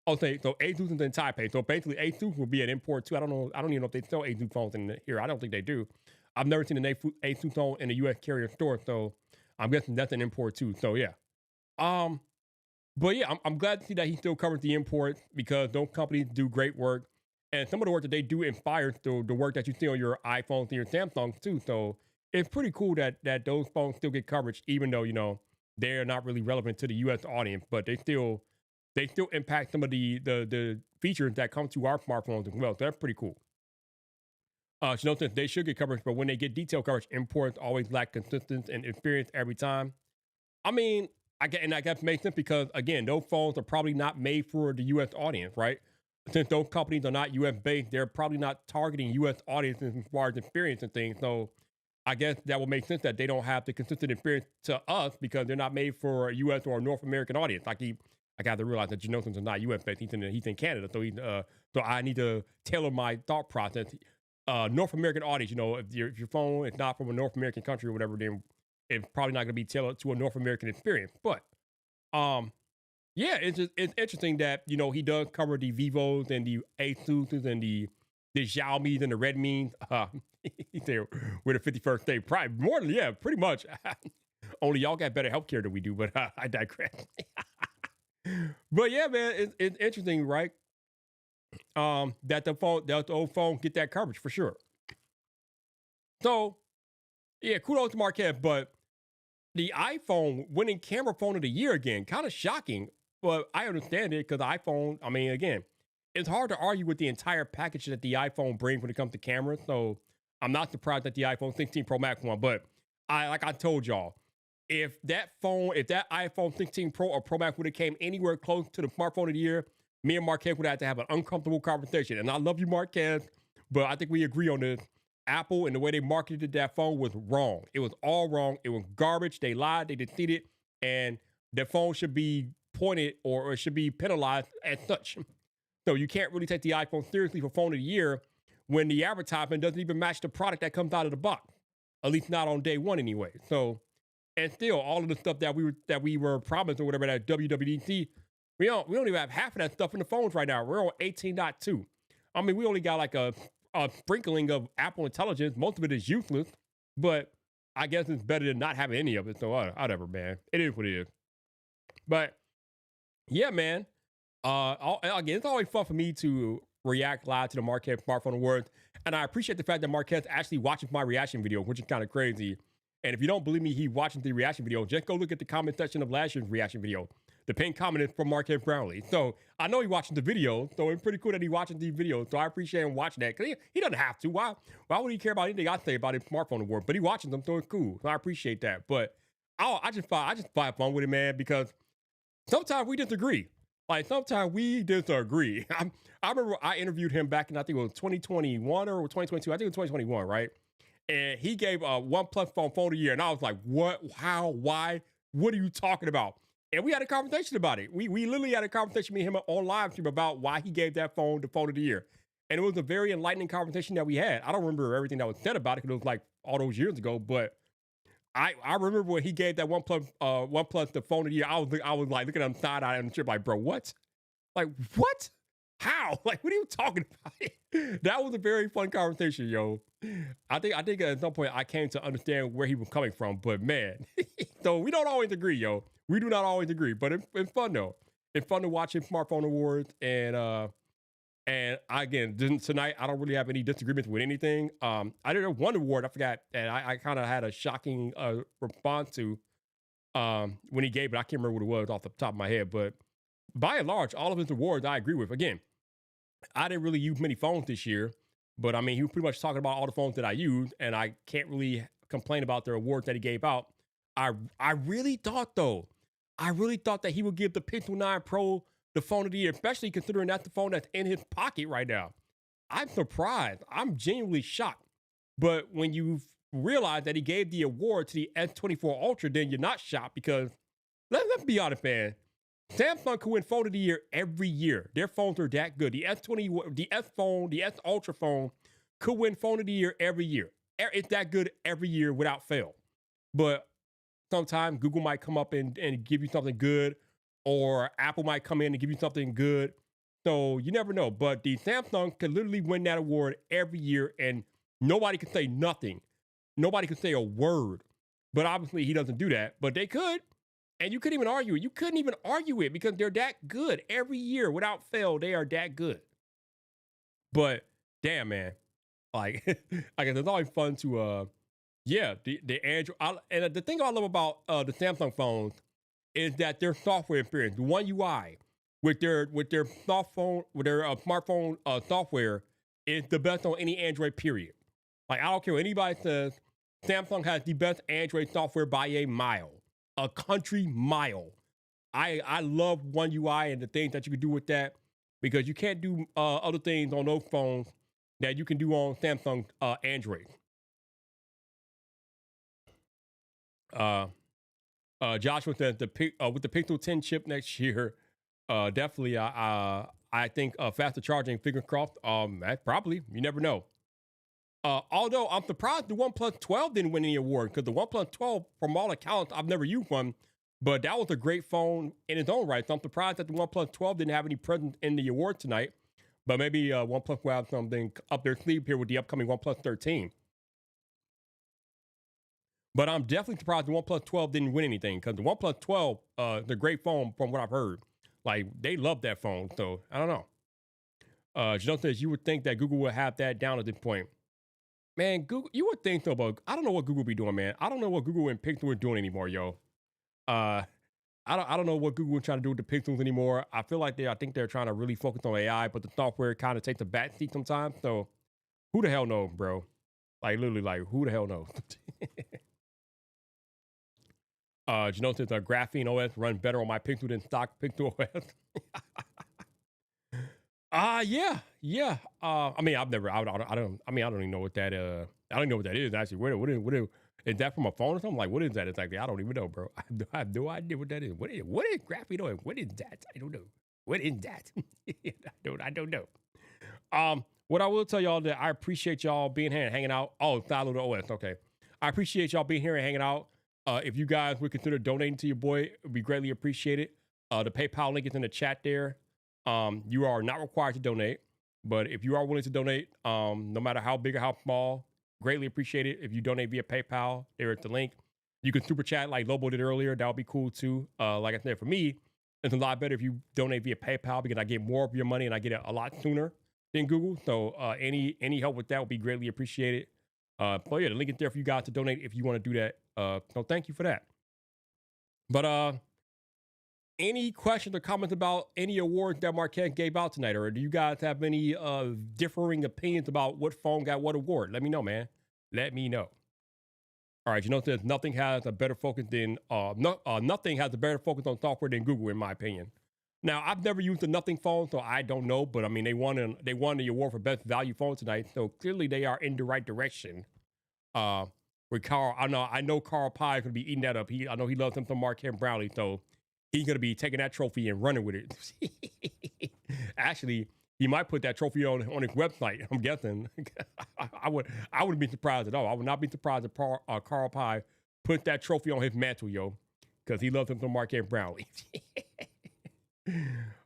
I'll say so. Asus is in Taipei. So basically, Asus will be an import too. I don't know. I don't even know if they sell Asus phones in here. I don't think they do. I've never seen an Asus phone in a U.S. carrier store. So I'm guessing that's an import too. So yeah. Um, but yeah, I'm glad to see that he still covers the imports because those companies do great work. And some of the work that they do inspires the work that you see on your iPhones and your Samsungs too. So it's pretty cool that those phones still get coverage, even though, they're not really relevant to the US audience, but they still impact some of the features that come to our smartphones as well. So that's pretty cool. She notes that they should get coverage, but when they get detailed coverage, imports always lack consistency and experience every time. I mean, I guess makes sense because again, those phones are probably not made for the U.S. audience, right? Since those companies are not U.S. based, they're probably not targeting U.S. audiences as far as experience and things. So I guess that would make sense that they don't have the consistent experience to us because they're not made for a U.S. or a North American audience. I got to realize that Genosins is not U.S. based. He's in Canada, so I need to tailor my thought process. North American audience, if your phone is not from a North American country or whatever, then it's probably not going to be tailored to a North American experience. But um, yeah, it's interesting that he does cover the Vivos and the Asus and the Xiaomi's and the Redmi's. He's there with the 51st state. Probably more than pretty much. Only y'all got better healthcare than we do, but I digress. But yeah, man, it's interesting, right? That the old phone get that coverage for sure. So yeah, kudos to Marquez, but the iPhone winning camera phone of the year again, kind of shocking, but I understand it because the iPhone, I mean, again, it's hard to argue with the entire package that the iPhone brings when it comes to cameras. So I'm not surprised that the iPhone 16 Pro Max won, but like I told y'all, if that iPhone 16 Pro or Pro Max would have came anywhere close to the smartphone of the year, me and Marquez would have to have an uncomfortable conversation. And I love you, Marquez, but I think we agree on this. Apple and the way they marketed that phone was wrong. It was all wrong. It was garbage. They lied. They deceived, and the phone should be pointed or it should be penalized as such. So you can't really take the iPhone seriously for phone of the year when the advertisement doesn't even match the product that comes out of the box. At least not on day one anyway. So, and still, all of the stuff that we were promised or whatever at WWDC, we don't even have half of that stuff in the phones right now. We're on 18.2. I mean, we only got like a sprinkling of Apple Intelligence. Most of it is useless, but I guess it's better than not having any of it. So whatever, man. It is what it is. But yeah, man. Again, it's always fun for me to react live to the Marquez Smartphone Awards, and I appreciate the fact that Marquez actually watches my reaction video, which is kind of crazy. And if you don't believe me, he watching the reaction video, just go look at the comment section of last year's reaction video. The pinned comment is from Marquez Brownlee. So I know he's watching the video, so it's pretty cool that he's watching these videos. So I appreciate him watching that because he doesn't have to. Why would he care about anything I say about his smartphone award? But he watching them, so it's cool. So I appreciate that. But I just find fun with it, man, because sometimes we disagree. Like sometimes we disagree. I remember I interviewed him back in I think it was 2021 or 2022. I think it was 2021, right? And he gave a OnePlus phone of the year, and I was like, "What? How? Why? What are you talking about?" And we had a conversation about it. We literally had a conversation with him on live stream about why he gave that phone the phone of the year, and it was a very enlightening conversation that we had. I don't remember everything that was said about it because it was like all those years ago, but I remember when he gave that OnePlus the phone of the year. I was like looking at him side eye and shit, like, bro, what? Like what? How? Like, what are you talking about? That was a very fun conversation, yo. I think at some point I came to understand where he was coming from, but man, so we don't always agree, yo. We do not always agree, but it's fun though. It's fun to watch his smartphone awards, and again, tonight I don't really have any disagreements with anything. I did one award I forgot, and I kind of had a shocking response to when he gave it. I can't remember what it was off the top of my head, but by and large, all of his awards I agree with. Again, I didn't really use many phones this year, but I mean, he was pretty much talking about all the phones that I use, and I can't really complain about the awards that he gave out. I really thought though, I really thought that he would give the Pixel 9 Pro the phone of the year, especially considering that's the phone that's in his pocket right now. I'm surprised. I'm genuinely shocked. But when you realize that he gave the award to the S24 Ultra, then you're not shocked because let's be honest, man. Samsung could win phone of the year every year. Their phones are that good. The S20, the S phone, the S Ultra phone could win phone of the year every year. It's that good every year without fail. But sometimes Google might come up and give you something good, or Apple might come in and give you something good. So you never know. But the Samsung could literally win that award every year, and nobody can say nothing. Nobody can say a word. But obviously, he doesn't do that. But they could. And you couldn't even argue it. You couldn't even argue it because they're that good every year without fail. They are that good. But damn, man, like, I guess it's always fun to, yeah, the Android. And the thing I love about the Samsung phones is that their software experience, the One UI, with their smartphone software is the best on any Android. Period. Like I don't care what anybody says. Samsung has the best Android software by a mile. A country mile. I love One UI and the things that you can do with that because you can't do other things on those phones that you can do on Samsung Android. Joshua says with the Pixel 10 chip next year, definitely I think faster charging. Fingers crossed. Probably you never know. Although I'm surprised the OnePlus 12 didn't win any award because the OnePlus 12, from all accounts, I've never used one, but that was a great phone in its own right. So I'm surprised that the OnePlus 12 didn't have any presence in the award tonight. But maybe OnePlus will have something up their sleeve here with the upcoming OnePlus 13. But I'm definitely surprised the OnePlus 12 didn't win anything because the OnePlus 12 is a great phone from what I've heard. Like, they love that phone. So I don't know. Janelle says you would think that Google would have that down at this point. Man, Google, you would think so, but I don't know what Google be doing, man. I don't know what Google and Pixel are doing anymore, yo. Uh, I don't know what Google is trying to do with the Pixels anymore. I feel like I think they're trying to really focus on AI, but the software kind of takes a backseat sometimes. So who the hell knows, bro? Like literally, like who the hell knows? Janelle says Graphene OS runs better on my Pixel than stock Pixel OS. Yeah. I mean, I've never. I don't. I mean, I don't even know what that. I don't know what that is actually. What is that from a phone or something? Like, what is that exactly? I don't even know, bro. I have no idea what that is. What is graphene oil? What is that? I don't know. What is that? I don't know. What I will tell y'all that I appreciate y'all being here and hanging out. Oh, download the OS. Okay. I appreciate y'all being here and hanging out. If you guys would consider donating to your boy, it would be greatly appreciated. The PayPal link is in the chat there. You are not required to donate, but if you are willing to donate, no matter how big or how small, greatly appreciate it. If you donate via PayPal, there at the link. You can super chat like Lobo did earlier. That would be cool too. Like I said, for me, it's a lot better if you donate via PayPal because I get more of your money and I get it a lot sooner than Google. So any help with that would be greatly appreciated. But yeah, the link is there for you guys to donate if you want to do that. So thank you for that. But any questions or comments about any awards that Marquez gave out tonight, or do you guys have any differing opinions about what phone got what award? Let me know, man. Let me know. All right, says nothing has a better focus than nothing has a better focus on software than Google, in my opinion. Now, I've never used a Nothing phone, so I don't know. But I mean, they won the award for best value phone tonight, so clearly they are in the right direction. With Carl, I know Carl Pye is gonna be eating that up. I know he loves him some Marquez Brownlee, so he's gonna be taking that trophy and running with it. Actually, he might put that trophy on his website. I'm guessing. I wouldn't be surprised at all. I would not be surprised if Carl Pye put that trophy on his mantle, yo, because he loves him some Marquez Brownlee.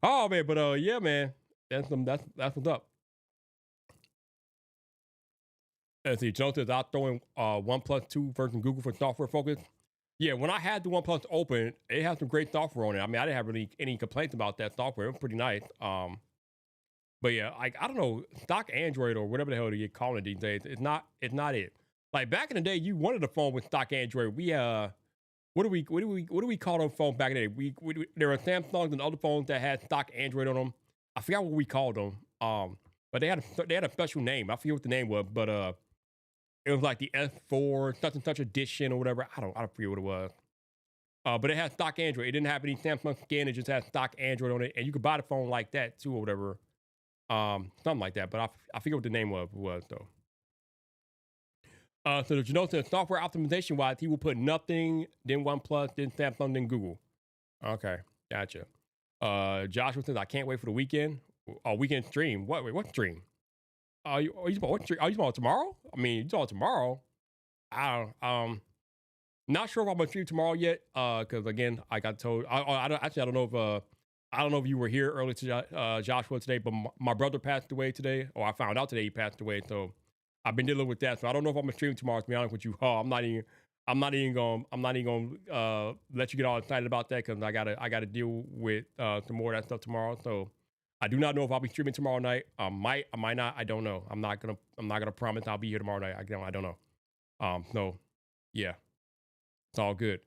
Oh man, but yeah, man, that's what's up. Let's see, Jones is out throwing OnePlus 2 versus Google for software focus. Yeah, when I had the OnePlus open, it had some great software on it. I mean, I didn't have really any complaints about that software. It was pretty nice. But yeah, like I don't know, stock Android or whatever the hell you call it these days. It's not it. Like back in the day, you wanted a phone with stock Android. We what do we call those phones back in the day? We there were Samsungs and other phones that had stock Android on them. I forgot what we called them. But they had a special name. I forget what the name was, but it was like the F4 such and such edition or whatever. I don't forget what it was. But it had stock Android. It didn't have any Samsung skin. It just had stock Android on it, and you could buy the phone like that too or whatever. Something like that. But I forget what the name was though. So did you know that software optimization wise, he will put nothing, then OnePlus, then Samsung, then Google. Okay, gotcha. Joshua says I can't wait for the weekend. Weekend stream. What stream? Are you talking about what stream? Are you talking about tomorrow? I mean, you talking about tomorrow? I don't. Not sure if I'm gonna stream tomorrow yet. Because again, I got told. I don't know if I don't know if you were here earlier to Joshua today, but my brother passed away today, or I found out today he passed away. So I've been dealing with that. So I don't know if I'm gonna stream tomorrow. To be honest with you, I'm not even gonna let you get all excited about that because I gotta deal with some more of that stuff tomorrow. So I do not know if I'll be streaming tomorrow night. I might not. I don't know. I'm not gonna promise I'll be here tomorrow night. I don't know. So yeah, it's all good.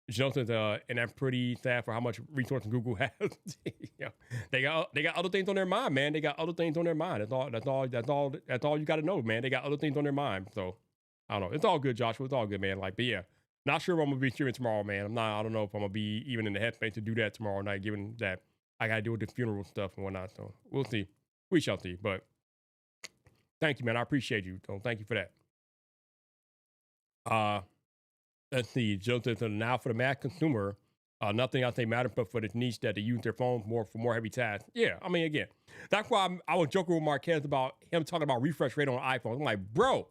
Jonathan's and I'm pretty sad for how much resources Google has. Yeah. They got other things on their mind, man. They got other things on their mind. That's all you got to know, man. They got other things on their mind. So I don't know. It's all good, Joshua. It's all good, man. Like, but yeah, not sure if I'm gonna be streaming tomorrow, man. I don't know if I'm gonna be even in the headspace to do that tomorrow night, given that I gotta deal with the funeral stuff and whatnot. So we'll see. We shall see. But thank you, man. I appreciate you. So thank you for that. Let's see. Joseph said, now for the mass consumer, nothing else they matter but for the niche that they use their phones more for more heavy tasks. Yeah, I mean, again, that's why I was joking with Marquez about him talking about refresh rate on iPhones. I'm like, bro,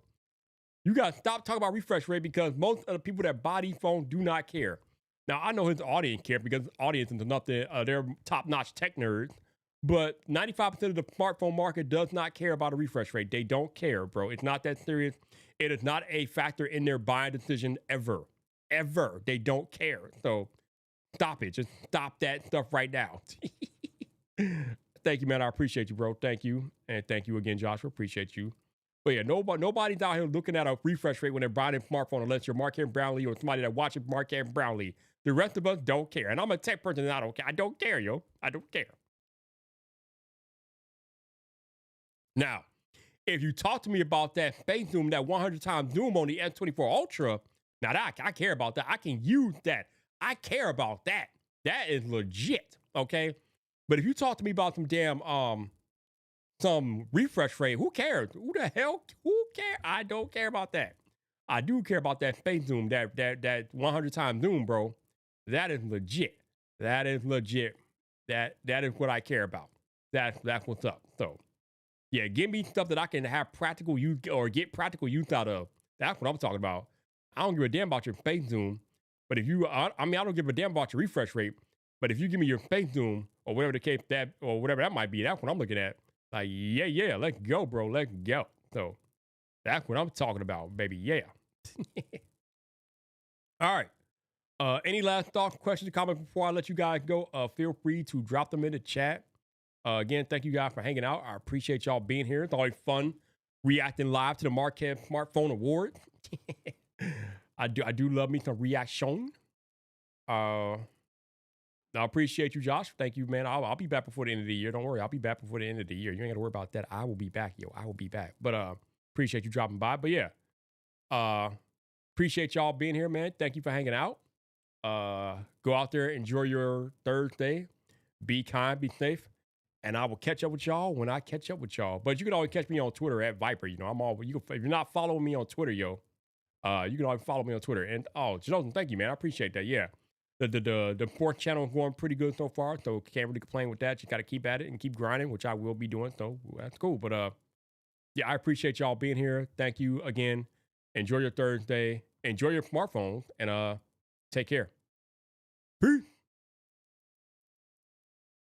you got to stop talking about refresh rate because most of the people that buy these phones do not care. Now, I know his audience care because his audience is nothing, they're top-notch tech nerds, but 95% of the smartphone market does not care about a refresh rate. They don't care, bro. It's not that serious. It is not a factor in their buying decision ever. Ever. They don't care. So stop it. Just stop that stuff right now. Thank you, man. I appreciate you, bro. Thank you. And thank you again, Joshua. Appreciate you. But yeah, nobody's out here looking at a refresh rate when they're buying a smartphone unless you're Mark and Brownlee or somebody that watches Mark and Brownlee. The rest of us don't care. And I'm a tech person and I don't care. I don't care, yo. I don't care. Now, if you talk to me about that space zoom, that 100 times zoom on the S24 Ultra, now that I care about that. I can use that. I care about that. That is legit, okay? But if you talk to me about some refresh rate, who cares? Who the hell? Who cares? I don't care about that. I do care about that space zoom, that 100 times zoom, bro. That is legit. That is legit. That is what I care about. That's what's up. So, yeah, give me stuff that I can have practical use or get practical use out of. That's what I'm talking about. I don't give a damn about your space zoom, but if you, I don't give a damn about your refresh rate. But if you give me your space zoom or whatever the case or whatever that might be, that's what I'm looking at. Like, yeah, let's go, bro, let's go. So that's what I'm talking about, baby. Yeah. All right. Any last thoughts, questions, comments before I let you guys go? Feel free to drop them in the chat. Again, thank you guys for hanging out. I appreciate y'all being here. It's always fun reacting live to the Marquez Smartphone Awards. I do love me some reaction. I appreciate you, Josh. Thank you, man. I'll be back before the end of the year. Don't worry, I'll be back before the end of the year. You ain't got to worry about that. I will be back, yo. I will be back. But appreciate you dropping by. But yeah, appreciate y'all being here, man. Thank you for hanging out. Go out there, enjoy your Thursday. Be kind, be safe. And I will catch up with y'all when I catch up with y'all. But you can always catch me on Twitter at Vyyyper. You know, if you're not following me on Twitter, yo, you can always follow me on Twitter. And Jonathan, thank you, man. I appreciate that. Yeah. The fourth channel is going pretty good so far. So can't really complain with that. You got to keep at it and keep grinding, which I will be doing. So that's cool. But yeah, I appreciate y'all being here. Thank you again. Enjoy your Thursday. Enjoy your smartphones and take care.